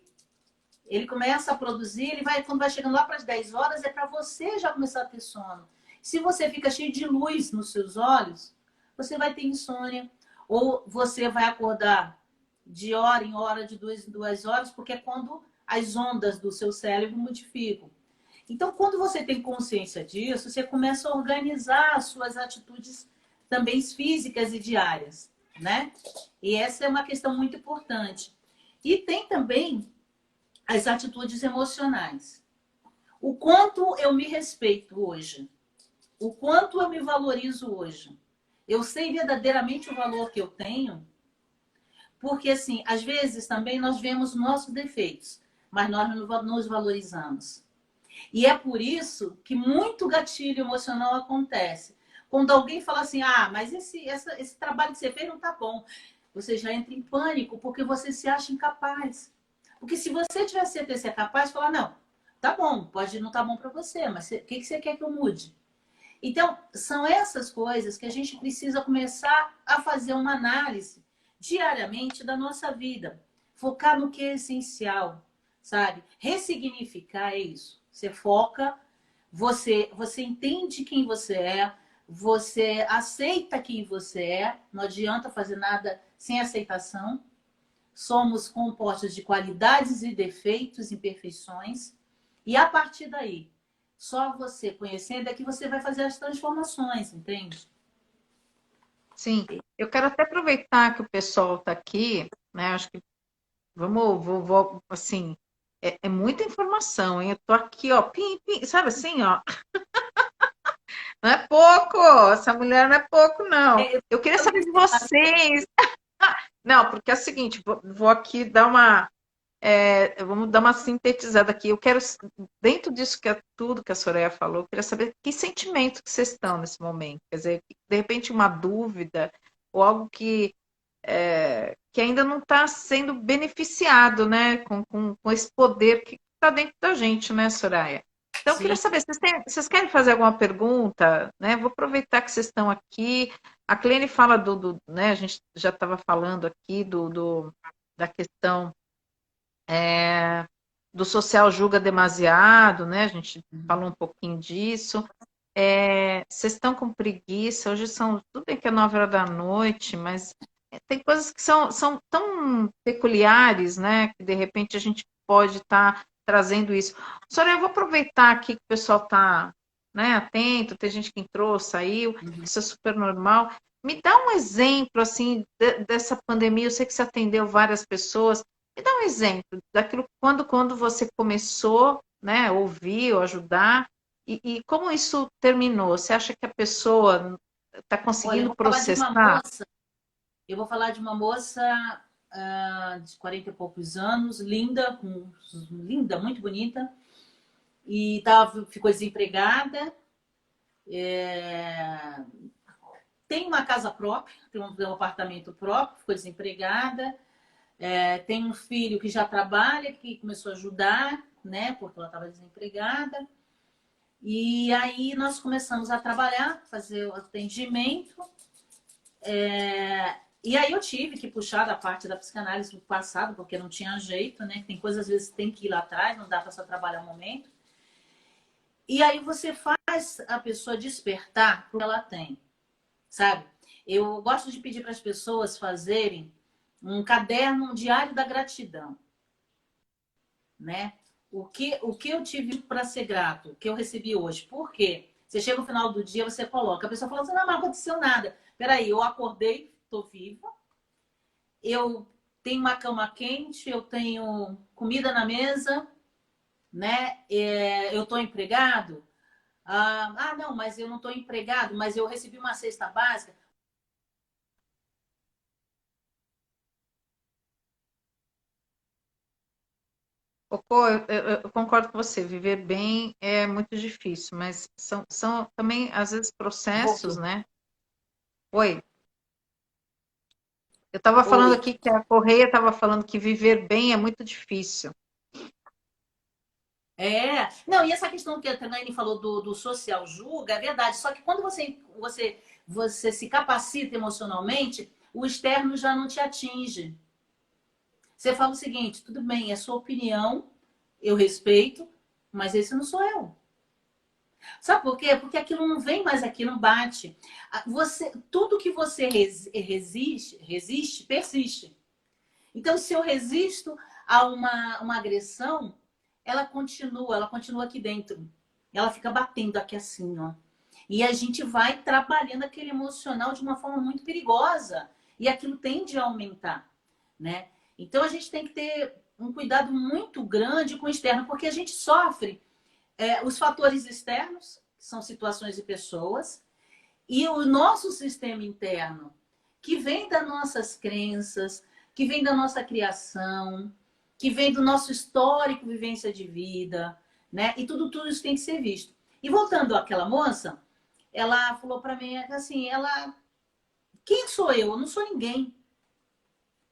ele vai, quando vai chegando lá para as 10 horas, é para você já começar a ter sono. Se você fica cheio de luz nos seus olhos, você vai ter insônia. Ou você vai acordar de hora em hora, de duas em 2 horas, porque é quando as ondas do seu cérebro modificam. Então, quando você tem consciência disso, você começa a organizar as suas atitudes também físicas e diárias, né? E essa é uma questão muito importante. E tem também as atitudes emocionais. O quanto eu me respeito hoje, o quanto eu me valorizo hoje. Eu sei verdadeiramente o valor que eu tenho, porque assim, às vezes também nós vemos nossos defeitos, mas nós não nos valorizamos. E é por isso que muito gatilho emocional acontece. Quando alguém fala assim, ah, mas esse trabalho que você fez não tá bom. Você já entra em pânico porque você se acha incapaz. Porque se você tiver certeza que é capaz, falar, não, tá bom, pode não tá bom para você, mas o que você quer que eu mude? Então, são essas coisas que a gente precisa começar a fazer uma análise diariamente da nossa vida. Focar no que é essencial, sabe? Ressignificar é isso. Você foca, você entende quem você aceita quem você é, não adianta fazer nada sem aceitação. Somos compostos de qualidades e defeitos, imperfeições, e a partir daí, só você conhecendo é que você vai fazer as transformações, entende? Sim, eu quero até aproveitar que o pessoal está aqui, né? Acho que assim, é muita informação, hein? Eu tô aqui, ó, pim, pim, sabe assim, ó, não é pouco, essa mulher não é pouco, não. É, Eu queria saber de vocês. Não, porque é o seguinte, vou aqui dar uma, vamos dar uma sintetizada aqui. Eu quero, dentro disso que é tudo que a Soraya falou, eu queria saber que sentimento que vocês estão nesse momento. Quer dizer, de repente uma dúvida ou algo que ainda não está sendo beneficiado, né, com esse poder que está dentro da gente, né, Soraya? Então, eu queria sim. saber, vocês querem fazer alguma pergunta? Né? Vou aproveitar que vocês estão aqui. A Clene fala né, a gente já estava falando aqui da questão do social julga demasiado, né? A gente falou um pouquinho disso. Vocês estão com preguiça, hoje tudo bem que é 9 horas da noite, mas tem coisas que são tão peculiares, né? Que de repente a gente pode estar trazendo isso. Soraya, eu vou aproveitar aqui que o pessoal está, né, atento, tem gente que entrou, saiu, isso é super normal. Me dá um exemplo assim dessa pandemia. Eu sei que você atendeu várias pessoas. Me dá um exemplo daquilo quando você começou, né, ouvir ou ajudar. E como isso terminou? Você acha que a pessoa está Olha, conseguindo processar? eu vou falar de uma moça de 40 e poucos anos, linda, linda, muito bonita, e ficou desempregada, é, tem uma casa própria, tem um apartamento próprio, ficou desempregada, tem um filho que já trabalha, que começou a ajudar, né, porque ela estava desempregada. E aí nós começamos a trabalhar, fazer o atendimento. E aí eu tive que puxar da parte da psicanálise do passado, porque não tinha jeito, né? Tem coisas, às vezes, que tem que ir lá atrás, não dá para só trabalhar um momento. E aí você faz a pessoa despertar o que ela tem, sabe? Eu gosto de pedir para as pessoas fazerem um caderno, um diário da gratidão, né? O que eu tive para ser grato, o que eu recebi hoje. Por quê? Você chega no final do dia, você coloca. A pessoa fala assim, não, não aconteceu nada. Peraí, eu acordei, estou viva. Eu tenho uma cama quente, eu tenho comida na mesa, né? Eu estou empregado. Não, mas eu não estou empregado, mas eu recebi uma cesta básica. Cocô, eu concordo com você, viver bem é muito difícil, mas são também, às vezes, processos, Voltou. né? Oi, eu estava falando Oi. aqui que a Correia estava falando que viver bem é muito difícil. Não, e essa questão que a Trinaine falou do social julga, é verdade. Só que quando você você se capacita emocionalmente, o externo já não te atinge. Você fala o seguinte, tudo bem, é sua opinião, eu respeito, mas esse não sou eu. Sabe por quê? Porque aquilo não vem mais aqui, não bate. Tudo que você resiste, persiste. Então, se eu resisto a uma agressão, ela continua aqui dentro. Ela fica batendo aqui assim, ó. E a gente vai trabalhando aquele emocional de uma forma muito perigosa. E aquilo tende a aumentar, né? Então, a gente tem que ter um cuidado muito grande com o externo, porque a gente sofre os fatores externos, que são situações e pessoas, e o nosso sistema interno, que vem das nossas crenças, que vem da nossa criação, que vem do nosso histórico, vivência de vida, né? E tudo isso tem que ser visto. E voltando àquela moça, ela falou para mim assim, quem sou eu? Eu não sou ninguém.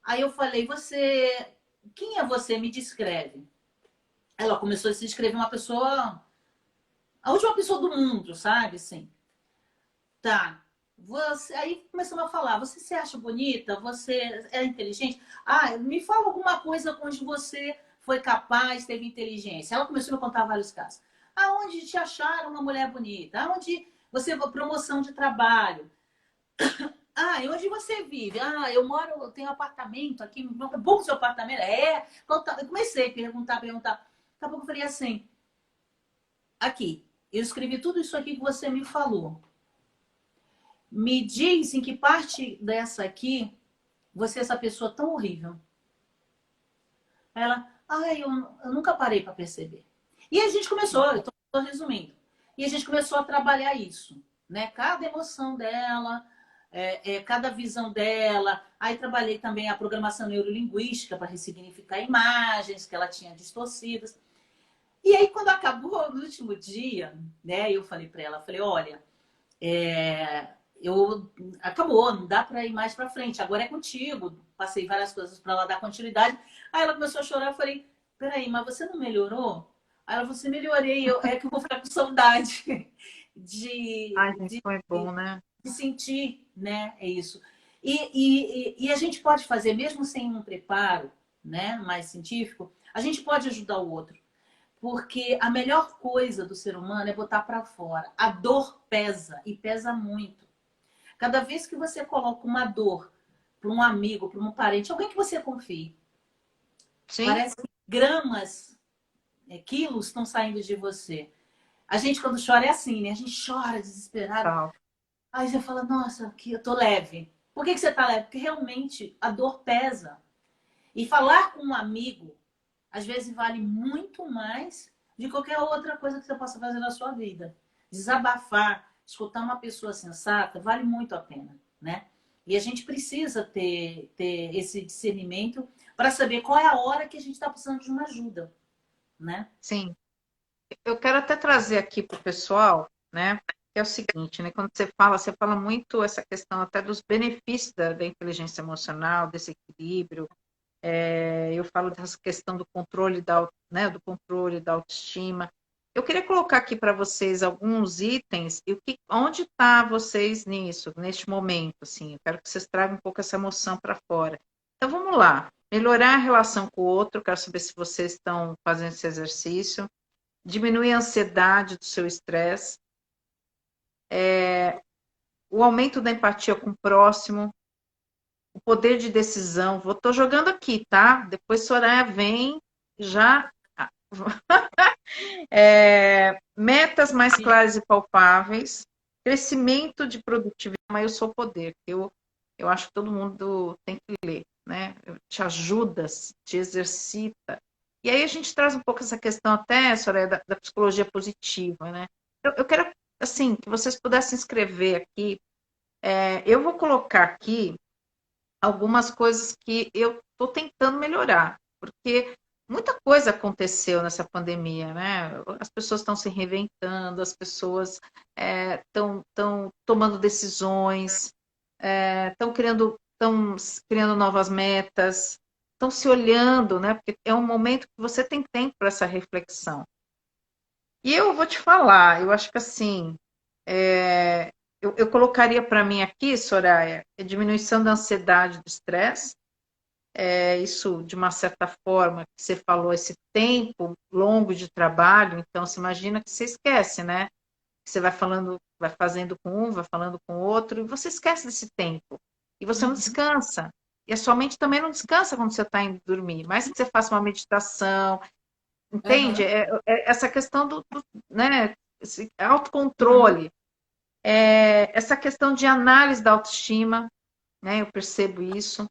Aí eu falei, quem é você? Me descreve. Ela começou a se descrever uma pessoa, a última pessoa do mundo, sabe? Assim, tá. Aí começamos a falar, você se acha bonita? Você é inteligente? Ah, me fala alguma coisa onde você foi capaz, teve inteligência. Ela começou a me contar vários casos. Aonde te acharam uma mulher bonita? Aonde você foi promoção de trabalho? Ah, e onde você vive? Ah, eu tenho um apartamento aqui. É bom o seu apartamento? É. Eu comecei a perguntar. Daqui a pouco eu falei assim, aqui, eu escrevi tudo isso aqui que você me falou. Me diz em que parte dessa aqui você é essa pessoa tão horrível. Ela, eu nunca parei para perceber. E a gente começou, eu estou resumindo, e a gente começou a trabalhar isso, né? Cada emoção dela, cada visão dela. Aí trabalhei também a programação neurolinguística para ressignificar imagens que ela tinha distorcidas. E aí, quando acabou no último dia, né? Eu falei para ela, falei, olha, acabou, não dá para ir mais para frente. Agora é contigo. Passei várias coisas para ela dar continuidade. Aí ela começou a chorar. Eu falei: peraí, mas você não melhorou? Aí ela falou assim: melhorei. É que eu vou ficar com saudade Ai, de, gente, de, foi bom, né? de sentir, né? É isso. E a gente pode fazer, mesmo sem um preparo, né, mais científico, a gente pode ajudar o outro. Porque a melhor coisa do ser humano é botar para fora. A dor pesa e pesa muito. Cada vez que você coloca uma dor para um amigo, para um parente, alguém que você confie, Sim? parece que gramas, quilos estão saindo de você. A gente, quando chora, é assim, né? A gente chora desesperado. Tal. Aí você fala, nossa, aqui eu tô leve. Por que você tá leve? Porque realmente a dor pesa. E falar com um amigo, às vezes, vale muito mais de qualquer outra coisa que você possa fazer na sua vida. Desabafar, escutar uma pessoa sensata, vale muito a pena, né? E a gente precisa ter esse discernimento para saber qual é a hora que a gente está precisando de uma ajuda, né? Sim. Eu quero até trazer aqui para o pessoal, né? Que é o seguinte, né? Quando você fala muito essa questão até dos benefícios da inteligência emocional, desse equilíbrio. Eu falo dessa questão do controle né, do controle da autoestima. Eu queria colocar aqui para vocês alguns itens e onde está vocês nisso, neste momento, assim. Eu quero que vocês tragam um pouco essa emoção para fora. Então vamos lá. Melhorar a relação com o outro, quero saber se vocês estão fazendo esse exercício. Diminuir a ansiedade do seu estresse. O aumento da empatia com o próximo. O poder de decisão. Estou jogando aqui, tá? Depois Soraya vem já. Metas mais claras e palpáveis, crescimento de produtividade, mas eu sou poder. Eu acho que todo mundo tem que ler, né? Te ajuda, te exercita. E aí a gente traz um pouco essa questão até, Soraya, da psicologia positiva, né? Eu quero, assim, que vocês pudessem escrever aqui. Eu vou colocar aqui algumas coisas que eu estou tentando melhorar, porque muita coisa aconteceu nessa pandemia, né? As pessoas estão se reinventando, as pessoas estão tomando decisões, estão criando novas metas, estão se olhando, né? Porque é um momento que você tem tempo para essa reflexão. E eu vou te falar, eu acho que assim, eu colocaria para mim aqui, Soraya, é diminuição da ansiedade, do estresse. Isso, de uma certa forma, que você falou, esse tempo longo de trabalho, então você imagina que você esquece, né? Você vai falando, vai fazendo com um, vai falando com o outro, e você esquece desse tempo. E você não Uhum, descansa. E a sua mente também não descansa quando você está indo dormir. Mais que você faça uma meditação, entende? aham, Essa questão né, esse uhum. autocontrole, essa questão de análise da autoestima, né? Eu percebo isso.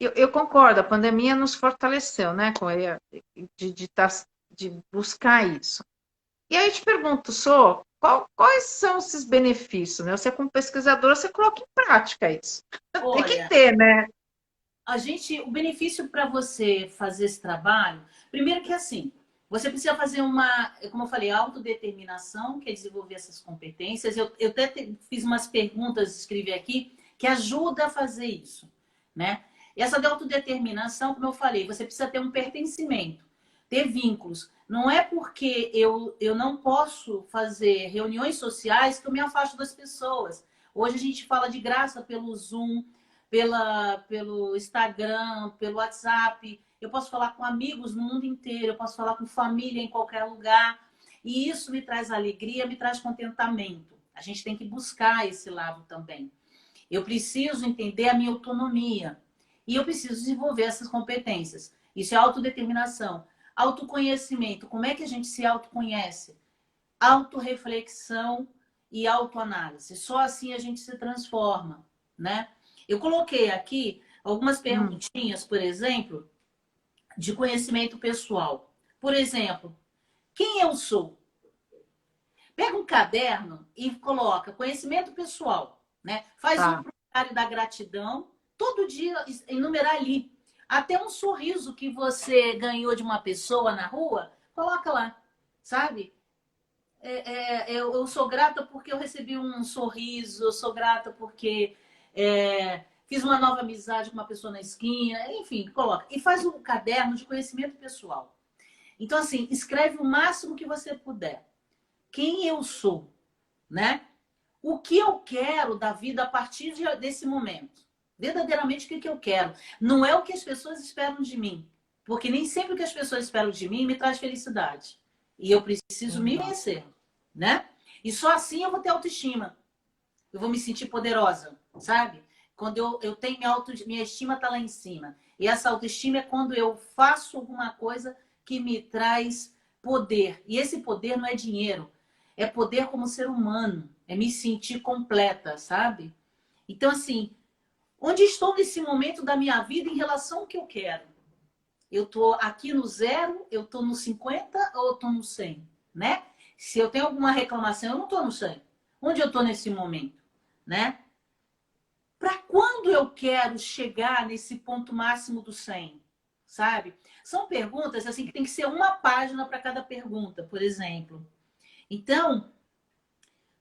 Eu concordo, a pandemia nos fortaleceu, né, com de buscar isso. E aí eu te pergunto, Sô, quais são esses benefícios, né? Você, como pesquisadora, você coloca em prática isso. Tem que Olha, ter, né? o benefício para você fazer esse trabalho, primeiro que assim, você precisa fazer uma, como eu falei, autodeterminação, que é desenvolver essas competências. Eu até fiz umas perguntas, escrevi aqui, que ajuda a fazer isso, né? E essa de autodeterminação, como eu falei, você precisa ter um pertencimento, ter vínculos. Não é porque eu não posso fazer reuniões sociais que eu me afasto das pessoas. Hoje a gente fala de graça pelo Zoom, pelo Instagram, pelo WhatsApp. Eu posso falar com amigos no mundo inteiro, eu posso falar com família em qualquer lugar. E isso me traz alegria, me traz contentamento. A gente tem que buscar esse lado também. Eu preciso entender a minha autonomia. E eu preciso desenvolver essas competências. Isso é autodeterminação. Autoconhecimento. Como é que a gente se autoconhece? Autoreflexão e autoanálise. Só assim a gente se transforma, né? Eu coloquei aqui algumas Hum, perguntinhas, por exemplo, de conhecimento pessoal. Por exemplo, quem eu sou? Pega um caderno e coloca conhecimento pessoal, né? Faz um tá. comentário da gratidão, todo dia enumerar ali. Até um sorriso que você ganhou de uma pessoa na rua, coloca lá, sabe? Eu sou grata porque eu recebi um sorriso, eu sou grata porque fiz uma nova amizade com uma pessoa na esquina, enfim, coloca. E faz um caderno de conhecimento pessoal. Então, assim, escreve o máximo que você puder. Quem eu sou, né? O que eu quero da vida a partir desse momento. Verdadeiramente o que eu quero. Não é o que as pessoas esperam de mim. Porque nem sempre o que as pessoas esperam de mim me traz felicidade. E eu preciso me Entendi. vencer, né? E só assim eu vou ter autoestima. Eu vou me sentir poderosa, sabe? Quando eu tenho minha estima tá lá em cima. E essa autoestima é quando eu faço alguma coisa que me traz poder. E esse poder não é dinheiro, é poder como ser humano, é me sentir completa, sabe? Então, assim, onde estou nesse momento da minha vida em relação ao que eu quero? Eu tô aqui no zero, eu tô no 50 ou eu tô no 100, né? Se eu tenho alguma reclamação, eu não tô no 100. Onde eu tô nesse momento, né? Para quando eu quero chegar nesse ponto máximo do 100, sabe? São perguntas assim que tem que ser uma página para cada pergunta, por exemplo. Então,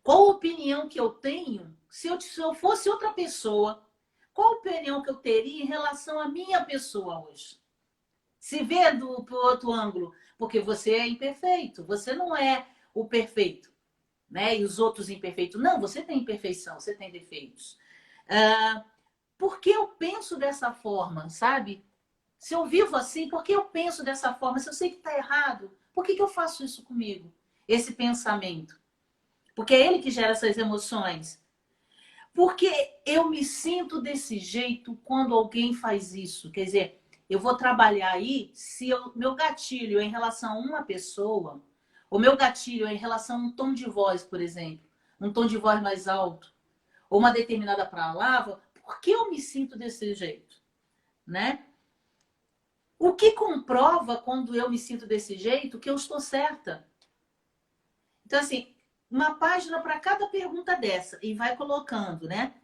qual a opinião que eu tenho se eu fosse outra pessoa? Qual a opinião que eu teria em relação à minha pessoa hoje? Se vê por outro ângulo, porque você é imperfeito, você não é o perfeito, né? E os outros imperfeitos. Não, você tem imperfeição, você tem defeitos. Ah, por que eu penso dessa forma, sabe? Se eu vivo assim, por que eu penso dessa forma? Se eu sei que está errado, por que eu faço isso comigo? Esse pensamento. Porque é ele que gera essas emoções. Porque eu me sinto desse jeito quando alguém faz isso. Quer dizer, eu vou trabalhar aí se meu gatilho é em relação a uma pessoa, o meu gatilho é em relação a um tom de voz, por exemplo, um tom de voz mais alto, ou uma determinada palavra, por que eu me sinto desse jeito, né? O que comprova quando eu me sinto desse jeito que eu estou certa? Então, assim, uma página para cada pergunta dessa e vai colocando, né?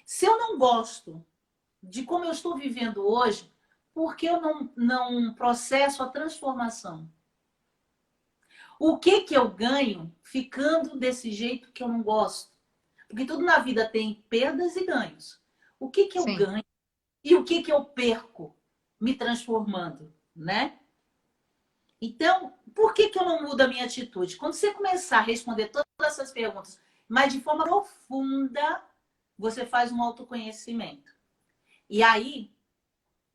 Se eu não gosto de como eu estou vivendo hoje, por que eu não processo a transformação? O que eu ganho ficando desse jeito que eu não gosto? Porque tudo na vida tem perdas e ganhos. O que eu Sim. ganho e o que eu perco me transformando, né? Então, por que eu não mudo a minha atitude? Quando você começar a responder todas essas perguntas Mas de forma profunda, você faz um autoconhecimento. E aí,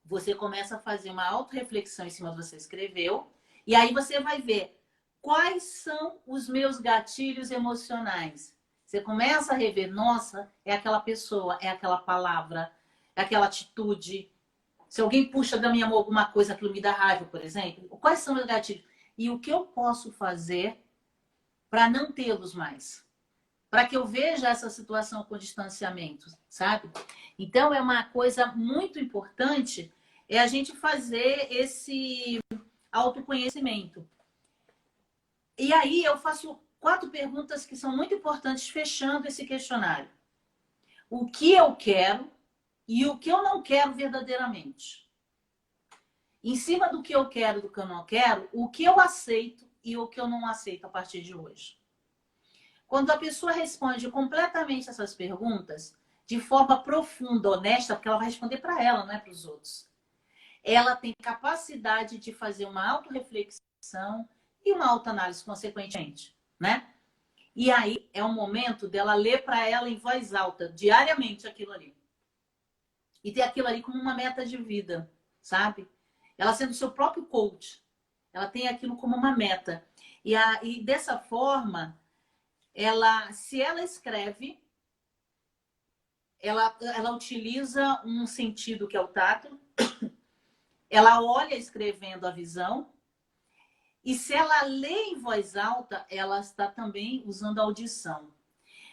você começa a fazer uma autorreflexão em cima do que você escreveu. E aí você vai ver quais são os meus gatilhos emocionais. Você começa a rever, nossa, é aquela pessoa, é aquela palavra, é aquela atitude. Se alguém puxa da minha mão alguma coisa, aquilo me dá raiva, por exemplo. Quais são os meus gatilhos? E o que eu posso fazer para não tê-los mais? Para que eu veja essa situação com distanciamento, sabe? Então, é uma coisa muito importante é a gente fazer esse autoconhecimento. E aí eu faço 4 perguntas que são muito importantes fechando esse questionário. O que eu quero e o que eu não quero verdadeiramente. Em cima do que eu quero e do que eu não quero, o que eu aceito e o que eu não aceito a partir de hoje. Quando a pessoa responde completamente essas perguntas, de forma profunda, honesta, porque ela vai responder para ela, não é para os outros. Ela tem capacidade de fazer uma autorreflexão e uma autoanálise, consequentemente, né? E aí é o momento dela ler para ela em voz alta, diariamente, aquilo ali. E ter aquilo ali como uma meta de vida, sabe? Ela sendo seu próprio coach. Ela tem aquilo como uma meta. E dessa forma, se ela escreve, ela utiliza um sentido que é o tato, ela olha escrevendo a visão, e se ela lê em voz alta, ela está também usando a audição.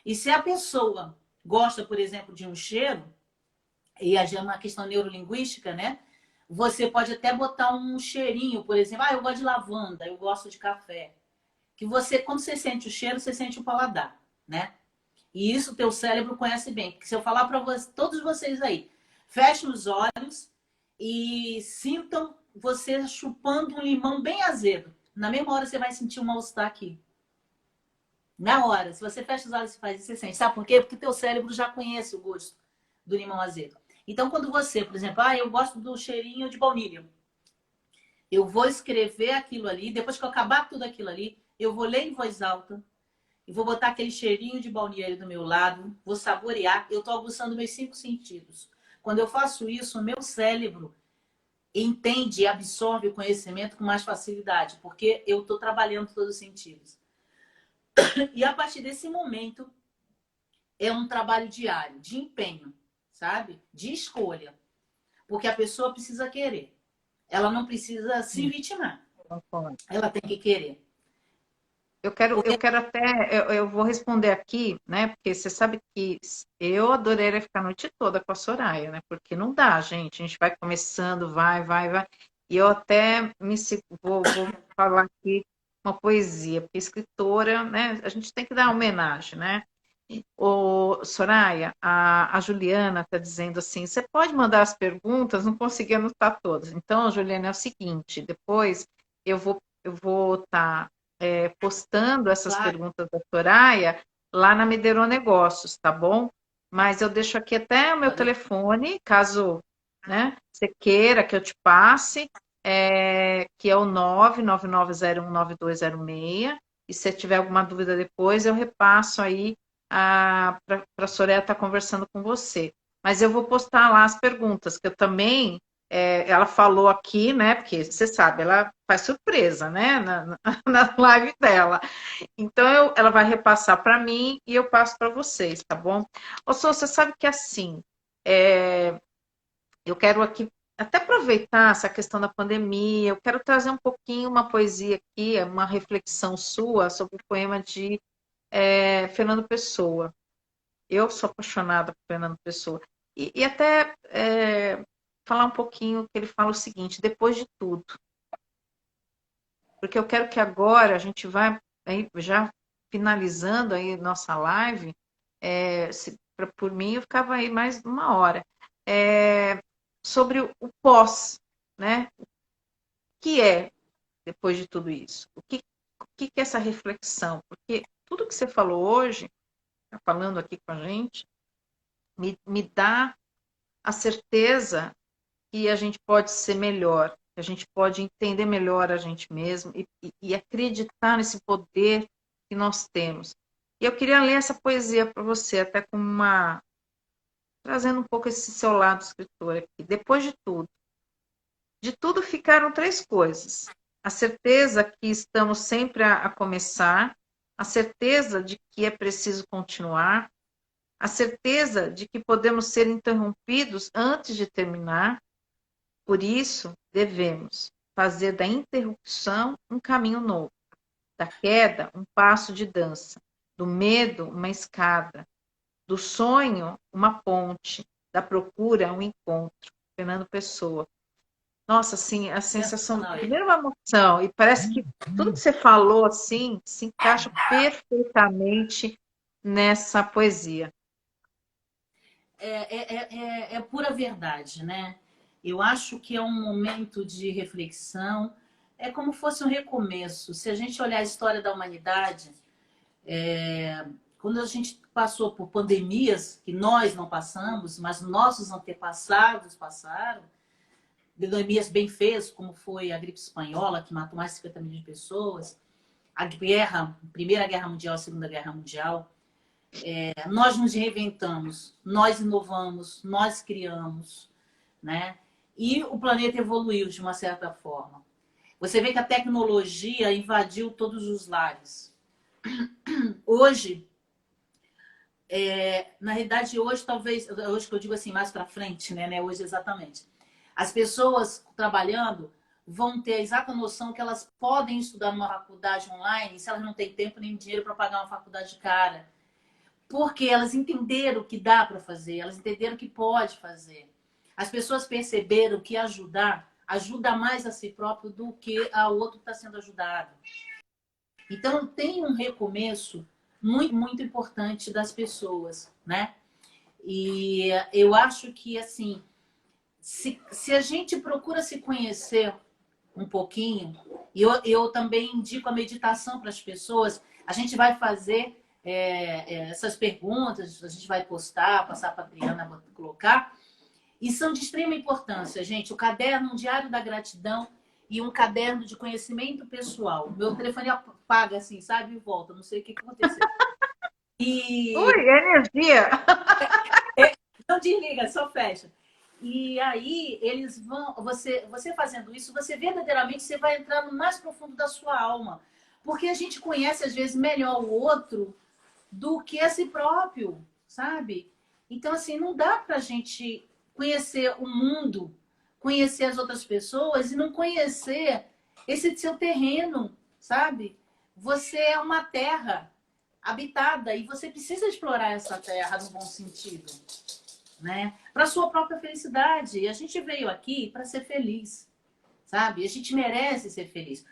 E se a pessoa gosta, por exemplo, de um cheiro, e é uma questão neurolinguística, né? Você pode até botar um cheirinho, por exemplo, eu gosto de lavanda, eu gosto de café. Que você, quando você sente o cheiro, você sente o paladar, né? E isso o teu cérebro conhece bem. Porque se eu falar para todos vocês aí, fechem os olhos e sintam você chupando um limão bem azedo. Na mesma hora você vai sentir um mal-estar aqui. Na hora, se você fecha os olhos e faz isso, você sente. Sabe por quê? Porque o teu cérebro já conhece o gosto do limão azedo. Então, quando você, por exemplo, eu gosto do cheirinho de baunilha. Eu vou escrever aquilo ali, depois que eu acabar tudo aquilo ali, eu vou ler em voz alta e vou botar aquele cheirinho de baunilha ali do meu lado, vou saborear, eu estou aguçando meus 5 sentidos. Quando eu faço isso, o meu cérebro entende e absorve o conhecimento com mais facilidade, porque eu estou trabalhando todos os sentidos. E a partir desse momento, é um trabalho diário, de empenho, sabe? De escolha. Porque a pessoa precisa querer. Ela não precisa se vitimar. Ela tem que querer. Eu quero até, eu vou responder aqui, né? Porque você sabe que eu adoraria ficar a noite toda com a Soraya, né? Porque não dá, gente. A gente vai começando, vai. E eu até vou falar aqui uma poesia, porque escritora, né? A gente tem que dar homenagem, né? Ô, Soraya, a Juliana está dizendo assim: você pode mandar as perguntas, não consegui anotar todas. Então, Juliana, é o seguinte: depois eu vou estar postando essas Claro. perguntas da Soraya lá na Medeiro Negócios, tá bom? Mas eu deixo aqui até o meu telefone, caso, né, você queira que eu te passe, que é o 999019206. E se tiver alguma dúvida depois, eu repasso aí para a Soraya estar conversando com você. Mas eu vou postar lá as perguntas, que eu também, ela falou aqui, né? Porque você sabe, ela faz surpresa, né? Na live dela. Então, ela vai repassar para mim e eu passo para vocês, tá bom? Ô, Sô, você sabe que assim, eu quero aqui até aproveitar essa questão da pandemia, eu quero trazer um pouquinho uma poesia aqui, uma reflexão sua sobre o poema de Fernando Pessoa. Eu sou apaixonada por Fernando Pessoa. E até falar um pouquinho que ele fala o seguinte: depois de tudo. Porque eu quero que agora a gente vai, aí, já finalizando aí nossa live, por mim eu ficava aí mais uma hora, sobre o pós, né? O que é depois de tudo isso? O que é essa reflexão? Porque tudo que você falou hoje, está falando aqui com a gente, me dá a certeza que a gente pode ser melhor, que a gente pode entender melhor a gente mesmo e acreditar nesse poder que nós temos. E eu queria ler essa poesia para você, até como uma... trazendo um pouco esse seu lado escritor aqui. Depois de tudo ficaram três coisas. A certeza que estamos sempre a começar, a certeza de que é preciso continuar, a certeza de que podemos ser interrompidos antes de terminar. Por isso, devemos fazer da interrupção um caminho novo, da queda um passo de dança, do medo uma escada, do sonho uma ponte, da procura um encontro. Fernando Pessoa. Nossa, assim, a sensação, Sensacional ele. primeiro uma emoção, e parece que tudo que você falou, assim, se encaixa perfeitamente nessa poesia. É pura verdade, né? Eu acho que é um momento de reflexão, é como fosse um recomeço. Se a gente olhar a história da humanidade, quando a gente passou por pandemias que nós não passamos, mas nossos antepassados passaram, pandemias bem feias, como foi a gripe espanhola, que matou mais de 50 milhões de pessoas, a guerra, a Primeira Guerra Mundial, a Segunda Guerra Mundial, nós nos reinventamos, nós inovamos, nós criamos, né? E o planeta evoluiu de uma certa forma. Você vê que a tecnologia invadiu todos os lares. Hoje, na realidade, hoje talvez, hoje que eu digo assim, mais para frente, né? Hoje exatamente. As pessoas trabalhando vão ter a exata noção que elas podem estudar numa faculdade online se elas não têm tempo nem dinheiro para pagar uma faculdade cara. Porque elas entenderam que dá para fazer, elas entenderam que pode fazer. As pessoas perceberam que ajudar ajuda mais a si próprio do que ao outro que está sendo ajudado. Então, tem um recomeço muito, muito importante das pessoas, né? E eu acho que, assim, se a gente procura se conhecer um pouquinho, e eu também indico a meditação para as pessoas, a gente vai fazer essas perguntas, a gente vai postar, passar para a Adriana colocar, e são de extrema importância, gente. O caderno, um diário da gratidão e um caderno de conhecimento pessoal. Meu telefone apaga assim, sabe? E volta, não sei o que aconteceu. Ui, E energia! não desliga, só fecha. E aí eles vão, você fazendo isso, você verdadeiramente você vai entrar no mais profundo da sua alma, porque a gente conhece às vezes melhor o outro do que a si próprio, sabe? Então assim, não dá pra gente conhecer o mundo, conhecer as outras pessoas e não conhecer esse seu terreno, sabe? Você é uma terra habitada e você precisa explorar essa terra no bom sentido, né? Para sua própria felicidade. E a gente veio aqui para ser feliz, sabe? A gente merece ser feliz.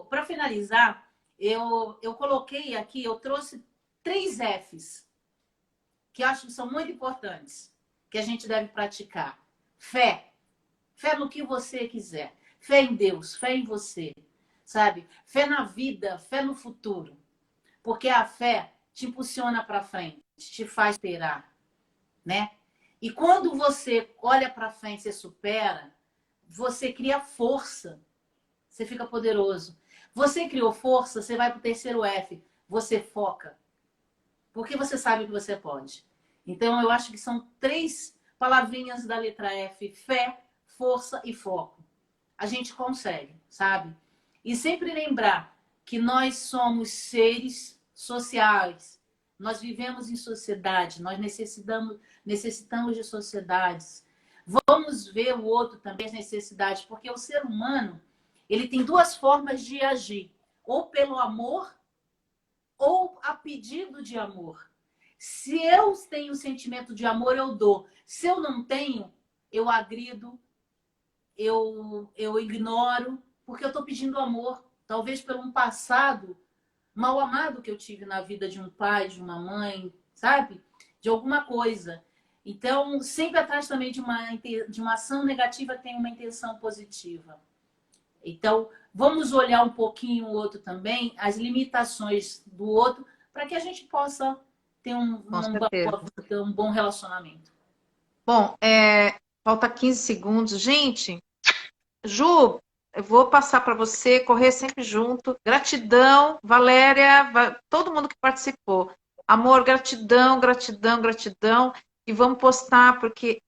Para finalizar, eu coloquei aqui, eu trouxe 3 Fs que eu acho que são muito importantes, que a gente deve praticar. Fé. Fé no que você quiser. Fé em Deus, fé em você, sabe? Fé na vida, fé no futuro. Porque a fé te impulsiona para frente, te faz esperar, né? E quando você olha para frente, você supera, você cria força, você fica poderoso. Você criou força, você vai para o terceiro F, você foca, porque você sabe que você pode. Então, eu acho que são 3 palavrinhas da letra F: fé, força e foco. A gente consegue, sabe? E sempre lembrar que nós somos seres sociais. Nós vivemos em sociedade, nós necessitamos de sociedades. Vamos ver o outro também, as necessidades, porque o ser humano, ele tem 2 formas de agir: ou pelo amor, ou a pedido de amor. Se eu tenho sentimento de amor, eu dou. Se eu não tenho, eu agrido, eu ignoro, porque eu estou pedindo amor. Talvez por um passado mal amado que eu tive na vida de um pai, de uma mãe, sabe? De alguma coisa. Então, sempre atrás também de uma ação negativa tem uma intenção positiva. Então, vamos olhar um pouquinho o outro também, as limitações do outro, para que a gente possa ter Com certeza. um bom relacionamento. Bom, falta 15 segundos. Gente, Ju, Eu vou passar para você, correr sempre junto. Gratidão, Valéria, todo mundo que participou. Amor, gratidão, gratidão, gratidão. E vamos postar, porque